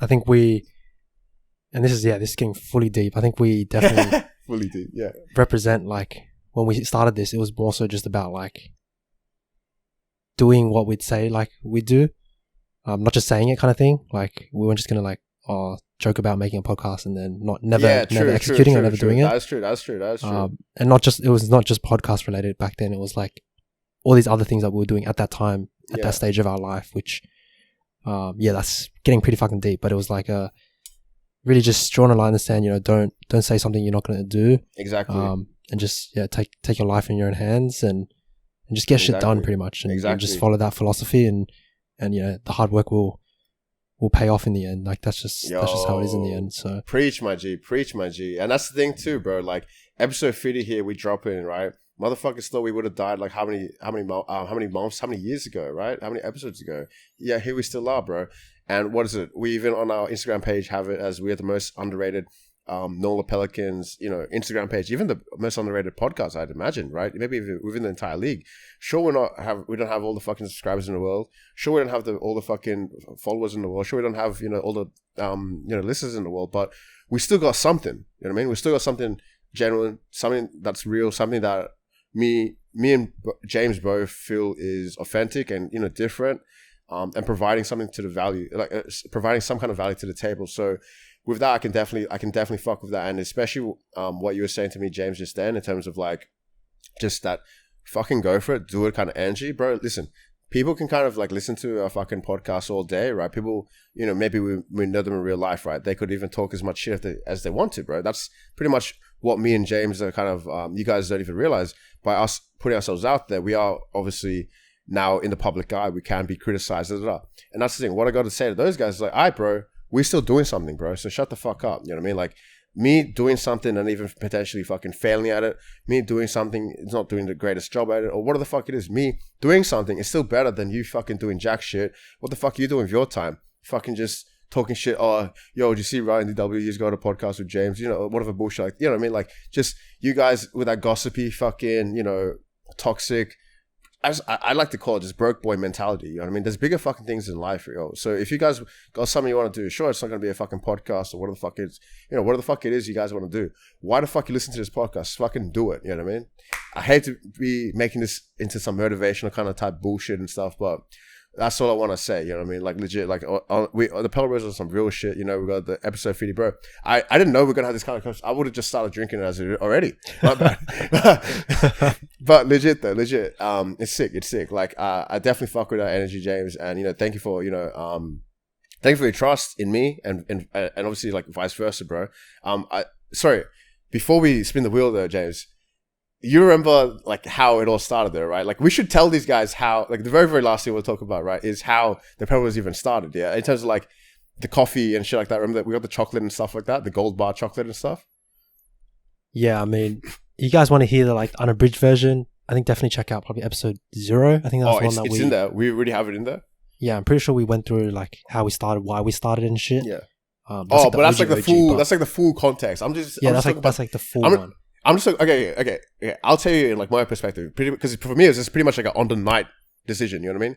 I think this is getting fully deep. I think we definitely fully deep, yeah. represent, like, when we started this, it was more so just about like doing what we'd say like we do, not just saying it kind of thing. Like, we weren't just gonna like joke about making a podcast and then never executing or never doing it. That's true. And it was not just podcast related back then. It was like all these other things that we were doing at that time, at that stage of our life, which that's getting pretty fucking deep. But it was like really just drawing a line in the sand, you know, don't say something you're not going to do. Exactly. And just take your life in your own hands and just get shit done pretty much, and just follow that philosophy, and you know, the hard work will pay off in the end. Like, that's just how it is in the end. So preach my G. And that's the thing too, bro. Like, episode 50 here, we drop in, right? Motherfuckers thought we would have died like how many months, how many years ago, right? How many episodes ago? Yeah, here we still are, bro. And what is it? We even on our Instagram page have it as we are the most underrated NOLA Pelicans, you know, Instagram page, even the most underrated podcast, I'd imagine, right? Maybe even within the entire league. Sure, we don't have all the fucking subscribers in the world. Sure, we don't have all the fucking followers in the world. Sure, we don't have, you know, all the listeners in the world, but we still got something. You know what I mean? We still got something genuine, something that's real, something that me and James both feel is authentic and, you know, different, and providing something to the value, like providing some kind of value to the table. So with that, I can definitely fuck with that. And especially what you were saying to me, James, just then, in terms of like just that fucking go for it, do it kind of energy, bro. Listen, people can kind of like listen to a fucking podcast all day, right? People, you know, maybe we know them in real life, right? They could even talk as much shit as they want to, bro. That's pretty much what me and James are kind of, you guys don't even realize, by us putting ourselves out there, we are obviously now in the public eye, we can be criticized, and that's the thing. What I got to say to those guys is like, all right, bro, we're still doing something, bro, so shut the fuck up. You know what I mean? Like, me doing something and even potentially fucking failing at it, me doing something is not doing the greatest job at it, or whatever the fuck it is, me doing something is still better than you fucking doing jack shit. What the fuck are you doing with your time? Fucking just talking shit. Oh, yo, did you see Ryan DW? He's got a podcast with James, you know, whatever bullshit. Like, you know what I mean? Like, just you guys with that gossipy fucking, you know, toxic, as I like to call it, just broke boy mentality. You know what I mean? There's bigger fucking things in life, yo. So if you guys got something you want to do, sure, it's not going to be a fucking podcast or whatever the fuck it's, you know, whatever the fuck it is you guys want to do. Why the fuck you listen to this podcast? Fucking do it. You know what I mean? I hate to be making this into some motivational kind of type bullshit and stuff, but that's all I want to say. You know what I mean? Like, legit, like, the Pelbros are some real shit. You know, we got the episode FIDDY, bro. I didn't know we are going to have this kind of conversation. I would have just started drinking it as it already. Not bad. But legit, though, it's sick. Like, I definitely fuck with that energy, James. And, you know, thank you for, you know, thank you for your trust in me and obviously, like, vice versa, bro. Sorry, before we spin the wheel, though, James, you remember like how it all started there, right? Like, we should tell these guys how, like, the very, very last thing we'll talk about, right, is how the Pelbros even started, yeah? In terms of like the coffee and shit like that. Remember that we got the chocolate and stuff like that, the gold bar chocolate and stuff? Yeah, I mean, you guys want to hear the like unabridged version? I think definitely check out probably episode 0. I think that's the one that it's in there. We already have it in there. Yeah, I'm pretty sure we went through like how we started, why we started and shit. Yeah. That's like the full. That's like the full context. That's like the full one. I'm just like, okay. I'll tell you in like my perspective, because for me it's just pretty much like an on the night decision. You know what I mean?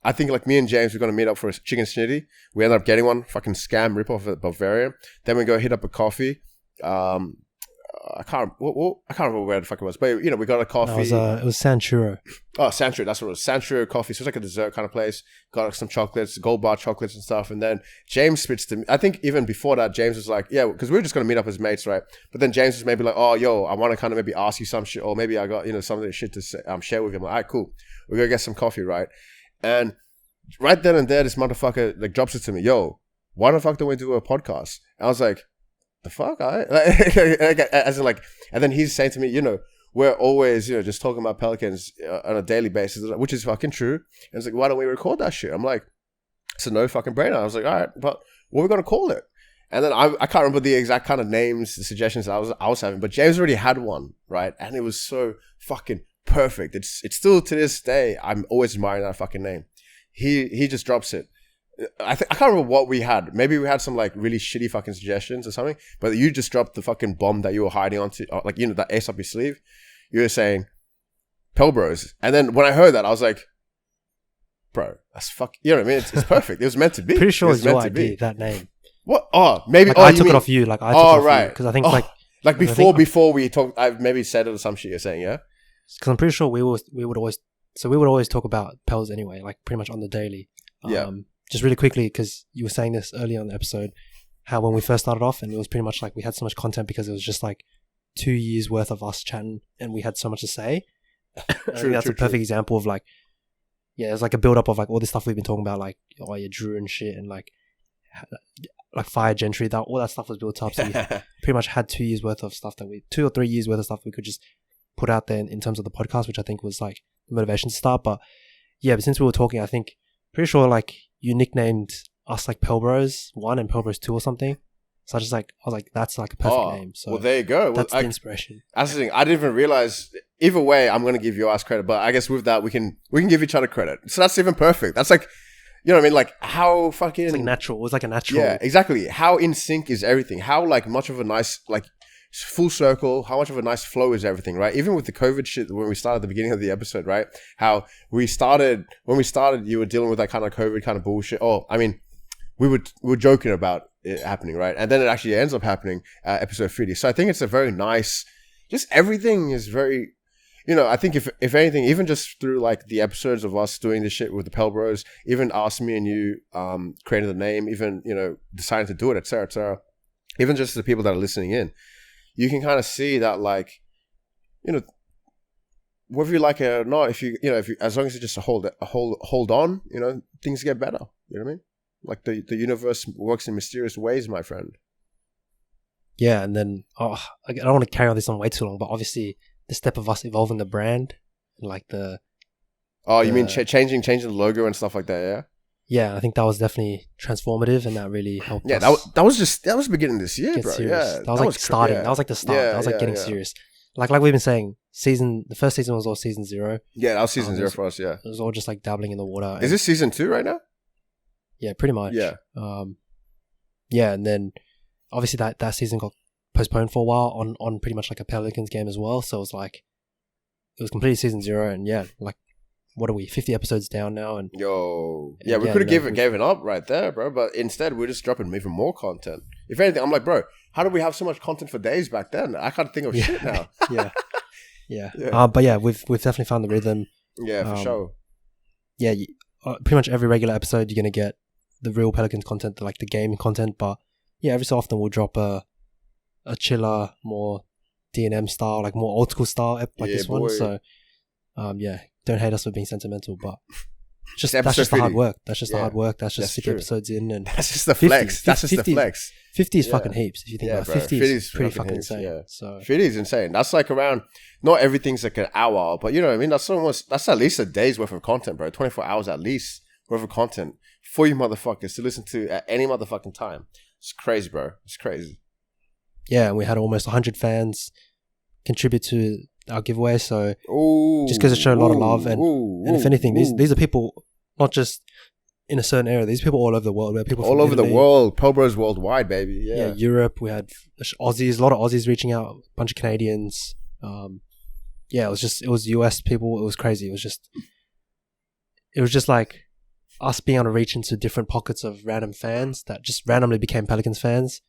I think like me and James, we're gonna meet up for a chicken snitty. We end up getting one, fucking scam rip off at Bavaria. Then we go hit up a coffee. I can't remember where the fuck it was, but you know, we got a coffee. It was Sanchuro. Oh, Sanchuro, that's what it was. Sanchuro coffee. So it's like a dessert kind of place. Got like, some chocolates, gold bar chocolates and stuff. And then James spits to me. I think even before that, James was like, yeah, because we were just going to meet up as mates, right? But then James was maybe like, oh, yo, I want to kind of maybe ask you some shit, or maybe I got, you know, some of the shit to say, share with him. Like, all right, cool. We're going to get some coffee, right? And right then and there, this motherfucker like drops it to me. Yo, why the fuck don't we do a podcast? And I was like, the fuck? As in like, and then he's saying to me, you know, we're always, you know, just talking about Pelicans on a daily basis, which is fucking true. And it's like, why don't we record that shit? I'm like, it's a no fucking brainer. I was like, all right, but what are we going to call it? And then I can't remember the exact kind of names, the suggestions I was having, but James already had one, right? And it was so fucking perfect. It's still to this day, I'm always admiring that fucking name. He just drops it. I can't remember what we had. Maybe we had some like really shitty fucking suggestions or something. But you just dropped the fucking bomb that you were hiding onto, like, you know, that ace up your sleeve. You were saying Pelbros, and then when I heard that, I was like, bro, that's fuck. You know what I mean? It's perfect. It was meant to be. Pretty sure it's your idea, that name. What? Oh, maybe. Like, I took it off you. Like I took it off you because I think like before we talked, I've maybe said it or some shit. You're saying, yeah. Because I'm pretty sure we would always talk about Pels anyway, like pretty much on the daily. Yeah. Just really quickly, because you were saying this earlier on the episode, how when we first started off, and it was pretty much like we had so much content because it was just like 2 years worth of us chatting, and we had so much to say. That's a perfect example of like, yeah, it's like a build up of like all this stuff we've been talking about, like Drew and shit, and like Fire Gentry, that all that stuff was built up. So we pretty much had 2 years worth of stuff 2 or 3 years worth of stuff we could just put out there in terms of the podcast, which I think was like the motivation to start. But yeah, but since we were talking, I think pretty sure like you nicknamed us like Pelbros 1 and Pelbros 2 or something. So I was like, that's like a perfect name. So well, there you go. That's the inspiration. That's the thing. I didn't even realize. Either way, I'm going to give your ass credit, but I guess with that we can give each other credit. So that's even perfect. That's like, you know what I mean? Like how fucking. It's like natural. It was like a natural. Yeah, exactly. How in sync is everything? How like much of a nice like full circle? How much of a nice flow is everything? Right? Even with the COVID shit when we started at the beginning of the episode, right? How when we started, you were dealing with that kind of COVID kind of bullshit. Oh, I mean, we were joking about it happening, right? And then it actually ends up happening episode 50. So I think it's a very nice, just everything is very, you know, I think if anything, even just through like the episodes of us doing this shit with the Pelbros, even us, me and you creating the name, even, you know, deciding to do it, etc., even just the people that are listening in, you can kind of see that, like, you know, whether you like it or not, if you as long as you just hold on, you know, things get better. You know what I mean? Like the universe works in mysterious ways, my friend. Yeah, and then I don't want to carry on this on way too long, but obviously the step of us evolving the brand, and like you mean changing the logo and stuff like that? Yeah. Yeah, I think that was definitely transformative, and that really helped. Yeah, us that was beginning this year, bro. Serious. Yeah, that was like starting. Yeah. That was like the start. Yeah, that was like getting serious. Like we've been saying, the first season was all season 0. Yeah, that was season 0 for us. Yeah, it was all just like dabbling in the water. Is this season 2 right now? Yeah, pretty much. Yeah. Yeah, and then obviously that season got postponed for a while on pretty much like a Pelicans game as well. So it was completely season 0, and yeah, like what are we 50 episodes down now? And we could have given up right there, bro. But instead, we're just dropping even more content. If anything, I'm like, bro, how did we have so much content for days back then? I can't think of shit now. yeah. But yeah, we've definitely found the rhythm. Yeah, for sure. Yeah, pretty much every regular episode you're gonna get the real Pelicans content, like the game content. But yeah, every so often we'll drop a chiller, more D&M style, like more old school style, like this one. So yeah, don't hate us for being sentimental, but that's just the hard work. That's just the hard work. That's just 50 episodes in, and that's just the flex. 50 is fucking heaps if you think about it. 50 is pretty fucking insane. Yeah. So 50 is insane. That's like around. Not everything's like an hour, but you know what I mean. That's at least a day's worth of content, bro. 24 hours at least worth of content for you motherfuckers to listen to at any motherfucking time. It's crazy, bro. It's crazy. Yeah, and we had almost 100 fans contribute to our giveaway. So Ooh, just because it showed a lot of love, and if anything, these are people not just in a certain area. These people all over the world. We had people all from over Italy, the world. Pelbros worldwide, baby. Yeah. Europe. We had Aussies, a lot of Aussies reaching out, a bunch of Canadians. It was US people. It was crazy. It was just like us being able to reach into different pockets of random fans that just randomly became Pelicans fans,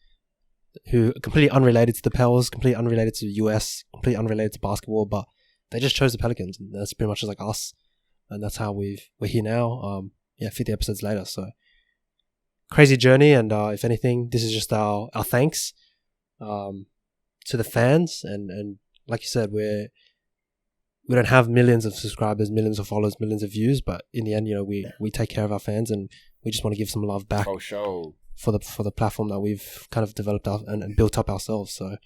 who are completely unrelated to the Pels, completely unrelated to the US, completely unrelated to basketball, but they just chose the Pelicans, and that's pretty much just like us, and that's how we're here now. 50 episodes later, so crazy journey, and if anything, this is just our thanks to the fans, and like you said, we don't have millions of subscribers, millions of followers, millions of views, but in the end, we take care of our fans, and we just want to give some love back for the platform that we've kind of developed and built up ourselves. So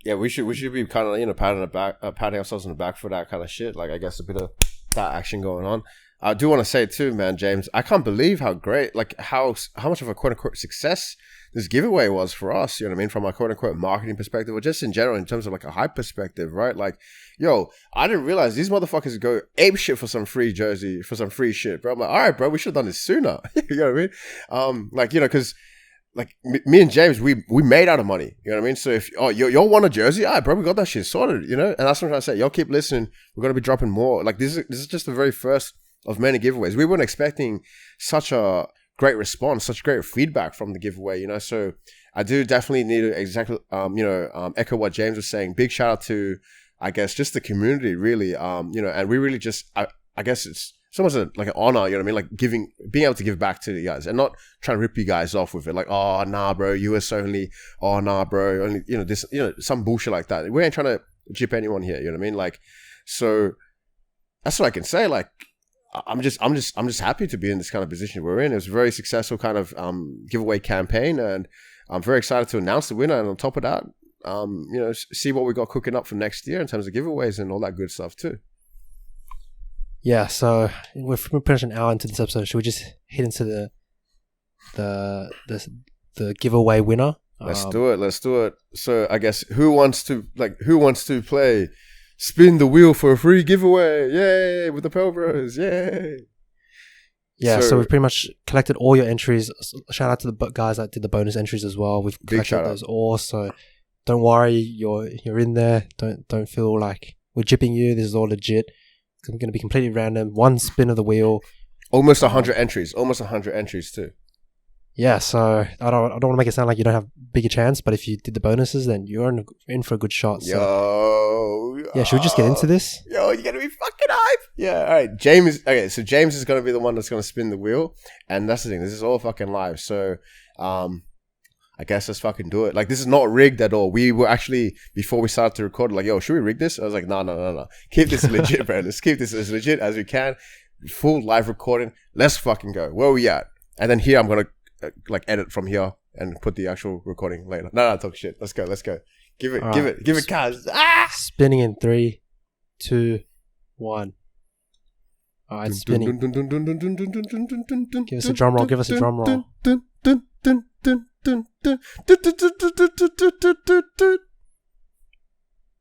yeah, we should be kind of patting ourselves on the back for that kind of shit. Like, I guess a bit of that action going on. I do want to say too, man, James, I can't believe how great, like how much of a quote unquote success this giveaway was for us, you know what I mean, from a quote unquote marketing perspective, or just in general in terms of like a hype perspective, right? Like, yo, I didn't realize these motherfuckers go ape shit for some free jersey, for some free shit, bro. I'm like, all right, bro, we should have done this sooner. You know what I mean? Because like me and James, we made out of money, you know what I mean? So if y'all want a jersey, all right, bro, we got that shit sorted, you know? And that's what I'm trying to say. Y'all keep listening. We're gonna be dropping more. Like this is just the very first of many giveaways. We weren't expecting such a great response, such great feedback from the giveaway, you know. So I do definitely need to echo what James was saying. Big shout out to, I guess, just the community, really. And we really just, I guess it's almost like an honor, you know what I mean? Like being able to give back to you guys and not trying to rip you guys off with it. Like, oh nah, bro, US only. Oh nah, bro, only this, some bullshit like that. We ain't trying to jip anyone here, you know what I mean? Like, so that's what I can say. Like, I'm just happy to be in this kind of position we're in. It was a very successful kind of giveaway campaign, and I'm very excited to announce the winner. And on top of that, see what we got cooking up for next year in terms of giveaways and all that good stuff too. Yeah, so we're pretty much an hour into this episode. Should we just hit into the giveaway winner? Let's do it. So I guess who wants to play spin the wheel for a free giveaway? Yay! With the Pelbros, yay! Yeah, so we've pretty much collected all your entries. Shout out to the guys that did the bonus entries as well. We've collected those all, so don't worry, you're in there. Don't feel like we're jipping you. This is all legit. It's going to be completely random. One spin of the wheel. Almost 100 entries. Almost 100 entries too. Yeah, so I don't want to make it sound like you don't have bigger chance, but if you did the bonuses, then you're in for a good shot. So. Yeah, should we just get into this? Yo, you're gonna be fucking hype. Yeah, all right. James is gonna be the one that's gonna spin the wheel, and that's the thing. This is all fucking live, so I guess let's fucking do it. Like, this is not rigged at all. We were actually, before we started to record, like, yo, should we rig this? I was like, no. Keep this legit, bro. Let's keep this as legit as we can. Full live recording. Let's fucking go. Where are we at? And then here I'm gonna edit from here and put the actual recording later. No, talk shit. Let's go. Give it, cuz. Spinning in 3, 2, 1. All right, spinning. Give us a drum roll.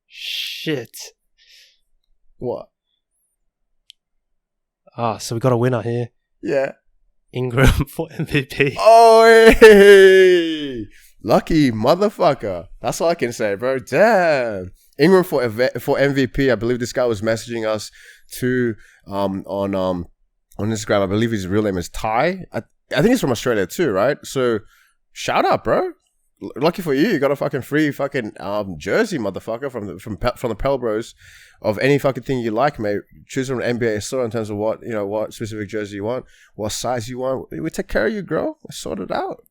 Shit. What? So we got a winner here. Yeah. Ingram for MVP. Oh, hey! Lucky motherfucker. That's all I can say, bro. Damn. Ingram for MVP. I believe this guy was messaging us too on Instagram. I believe his real name is Ty. I think he's from Australia too, right? So shout out, bro. Lucky for you, you got a fucking free fucking jersey, motherfucker, from the Pelbros of any fucking thing you like, mate. Choose from an NBA store in terms of what specific jersey you want, what size you want. We take care of you, girl. We sort it out.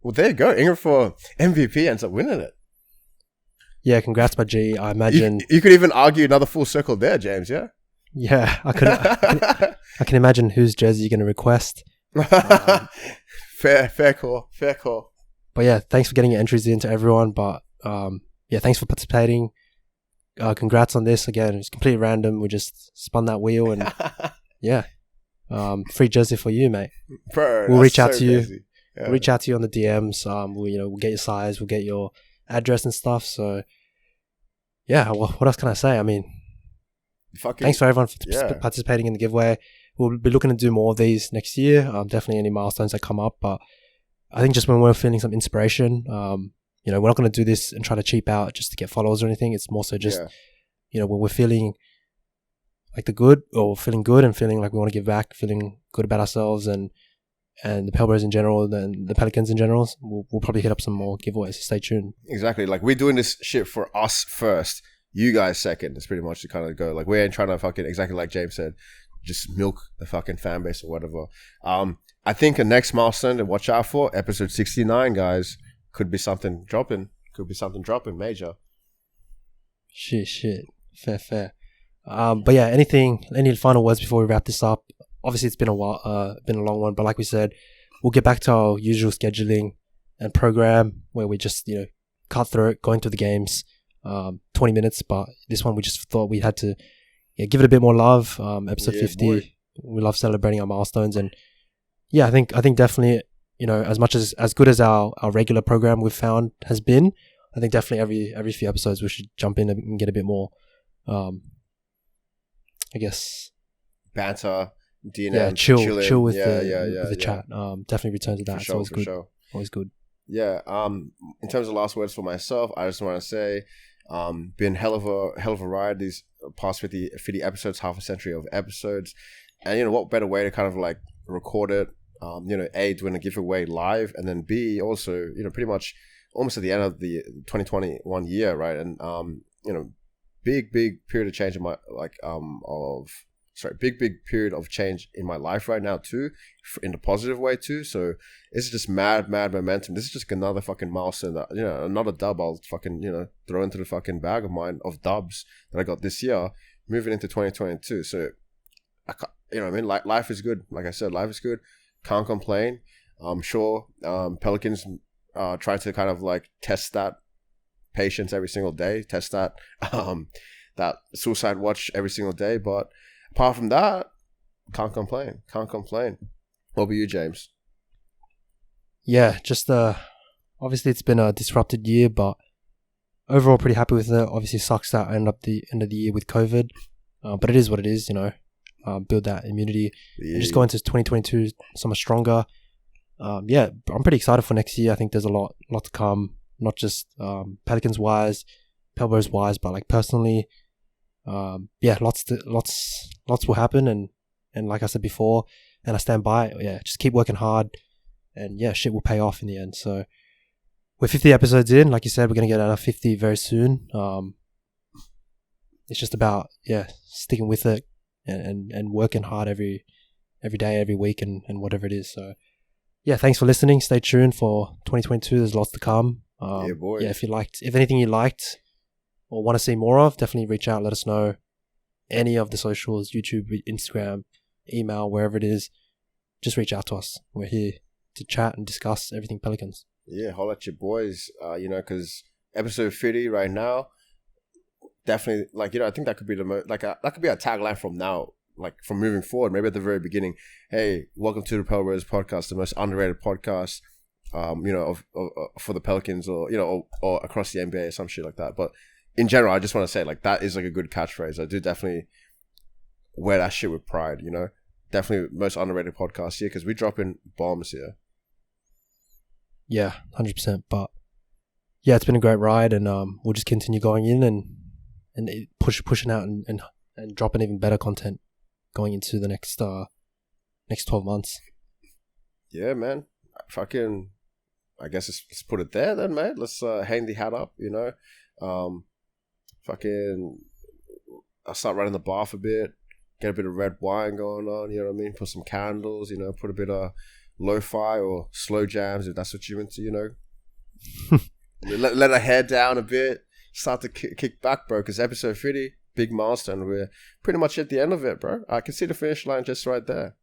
Well, there you go. Ingram for MVP ends up winning it. Yeah, congrats, my G. I imagine you could even argue another full circle there, James. Yeah. Yeah, I can imagine whose jersey you're going to request. Fair call. But yeah, thanks for getting your entries in to everyone. But thanks for participating. Congrats on this. Again, it's completely random. We just spun that wheel and free jersey for you, mate. Bro, we'll reach out to you. Yeah. We'll reach out to you on the DMs. We'll get your size, we'll get your address and stuff. So yeah, what else can I say? I mean, thanks for everyone for participating in the giveaway. We'll be looking to do more of these next year. Definitely any milestones that come up, but I think just when we're feeling some inspiration, you know, we're not going to do this and try to cheap out just to get followers or anything. It's more so just, you know, when we're feeling like feeling good and feeling like we want to give back, feeling good about ourselves and the Pelbros in general and the Pelicans in general, we'll probably hit up some more giveaways. So stay tuned. Exactly. Like, we're doing this shit for us first, you guys second. It's pretty much the kind of go. Like, we ain't trying to fucking, exactly like James said, just milk the fucking fan base or whatever. I think a next milestone to watch out for, episode 69, guys, could be something dropping. Major. Shit. Fair. But yeah, any final words before we wrap this up? Obviously, it's been a while, been a long one, but like we said, we'll get back to our usual scheduling and program where we just, you know, cut through it, going through the games, 20 minutes. But this one, we just thought we had to give it a bit more love. Episode 50, boy. We love celebrating our milestones, and I think definitely, you know, as good as our regular program we've found has been, I think definitely every few episodes we should jump in and get a bit more, I guess, banter. DNM, chill with the chat. Definitely return to that. It's always good. Always good. Yeah. In terms of last words for myself, I just want to say, been hell of a ride these past 50 episodes, half a century of episodes, and you know what better way to kind of like record it. You know, A, doing a giveaway live, and then B, also, you know, pretty much almost at the end of the 2021 year, right? And you know, big period of change in my big period of change in my life right now too, in the positive way too. So it's just mad momentum. This is just another fucking milestone that, you know, another dub I'll fucking, you know, throw into the fucking bag of mine of dubs that I got this year, moving into 2022. So you know what I mean? Like, life is good. Like I said, life is good. Can't complain. I'm sure Pelicans try to kind of like test that patience every single day, test that that suicide watch every single day, but apart from that, can't complain. What about you, James? Yeah, just obviously it's been a disrupted year, but overall pretty happy with it. Obviously sucks that I end up the end of the year with COVID, but it is what it is, you know. Build that immunity and just go into 2022 so much stronger. I'm pretty excited for next year. I think there's a lot to come, not just Pelicans wise, Pelbros wise, but like personally. Lots will happen, and like I said before, and I stand by it, just keep working hard, and shit will pay off in the end. So we're 50 episodes in, like you said, we're gonna get another 50 very soon. It's just about sticking with it and working hard every day, every week, and whatever it is. So thanks for listening. Stay tuned for 2022. There's lots to come. Boy. If anything you liked or want to see more of, definitely reach out, let us know. Any of the socials, YouTube, Instagram, email, wherever it is, just reach out to us. We're here to chat and discuss everything Pelicans. Holla at your boys, you know, because episode 50 right now, definitely, like, you know, I think that could be that could be a tagline from now, like from moving forward, maybe at the very beginning. Hey, welcome to the Pelbros Podcast, the most underrated podcast, you know, of for the Pelicans, or, you know, or across the NBA or some shit like that. But in general, I just want to say, like, that is like a good catchphrase. I do definitely wear that shit with pride, you know. Definitely most underrated podcast here, because we drop in bombs here. Yeah, 100%. But it's been a great ride, and we'll just continue going in and pushing out and dropping even better content going into the next 12 months. Yeah, man. Fucking, I guess let's put it there then, mate. Let's hang the hat up, you know. Fucking, I'll start running the bath a bit, get a bit of red wine going on, you know what I mean? Put some candles, you know, put a bit of lo-fi or slow jams if that's what you're into, you know. let our hair down a bit, start to kick back, bro, because episode 50, big milestone. We're pretty much at the end of it, bro. I can see the finish line just right there.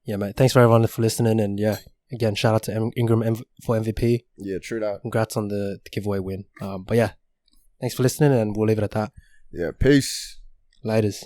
Yeah, mate. Thanks for everyone for listening, and again, shout out to Ingram for MVP. Yeah, true that. Congrats on the giveaway win. But thanks for listening, and we'll leave it at that. Yeah, peace. Laters.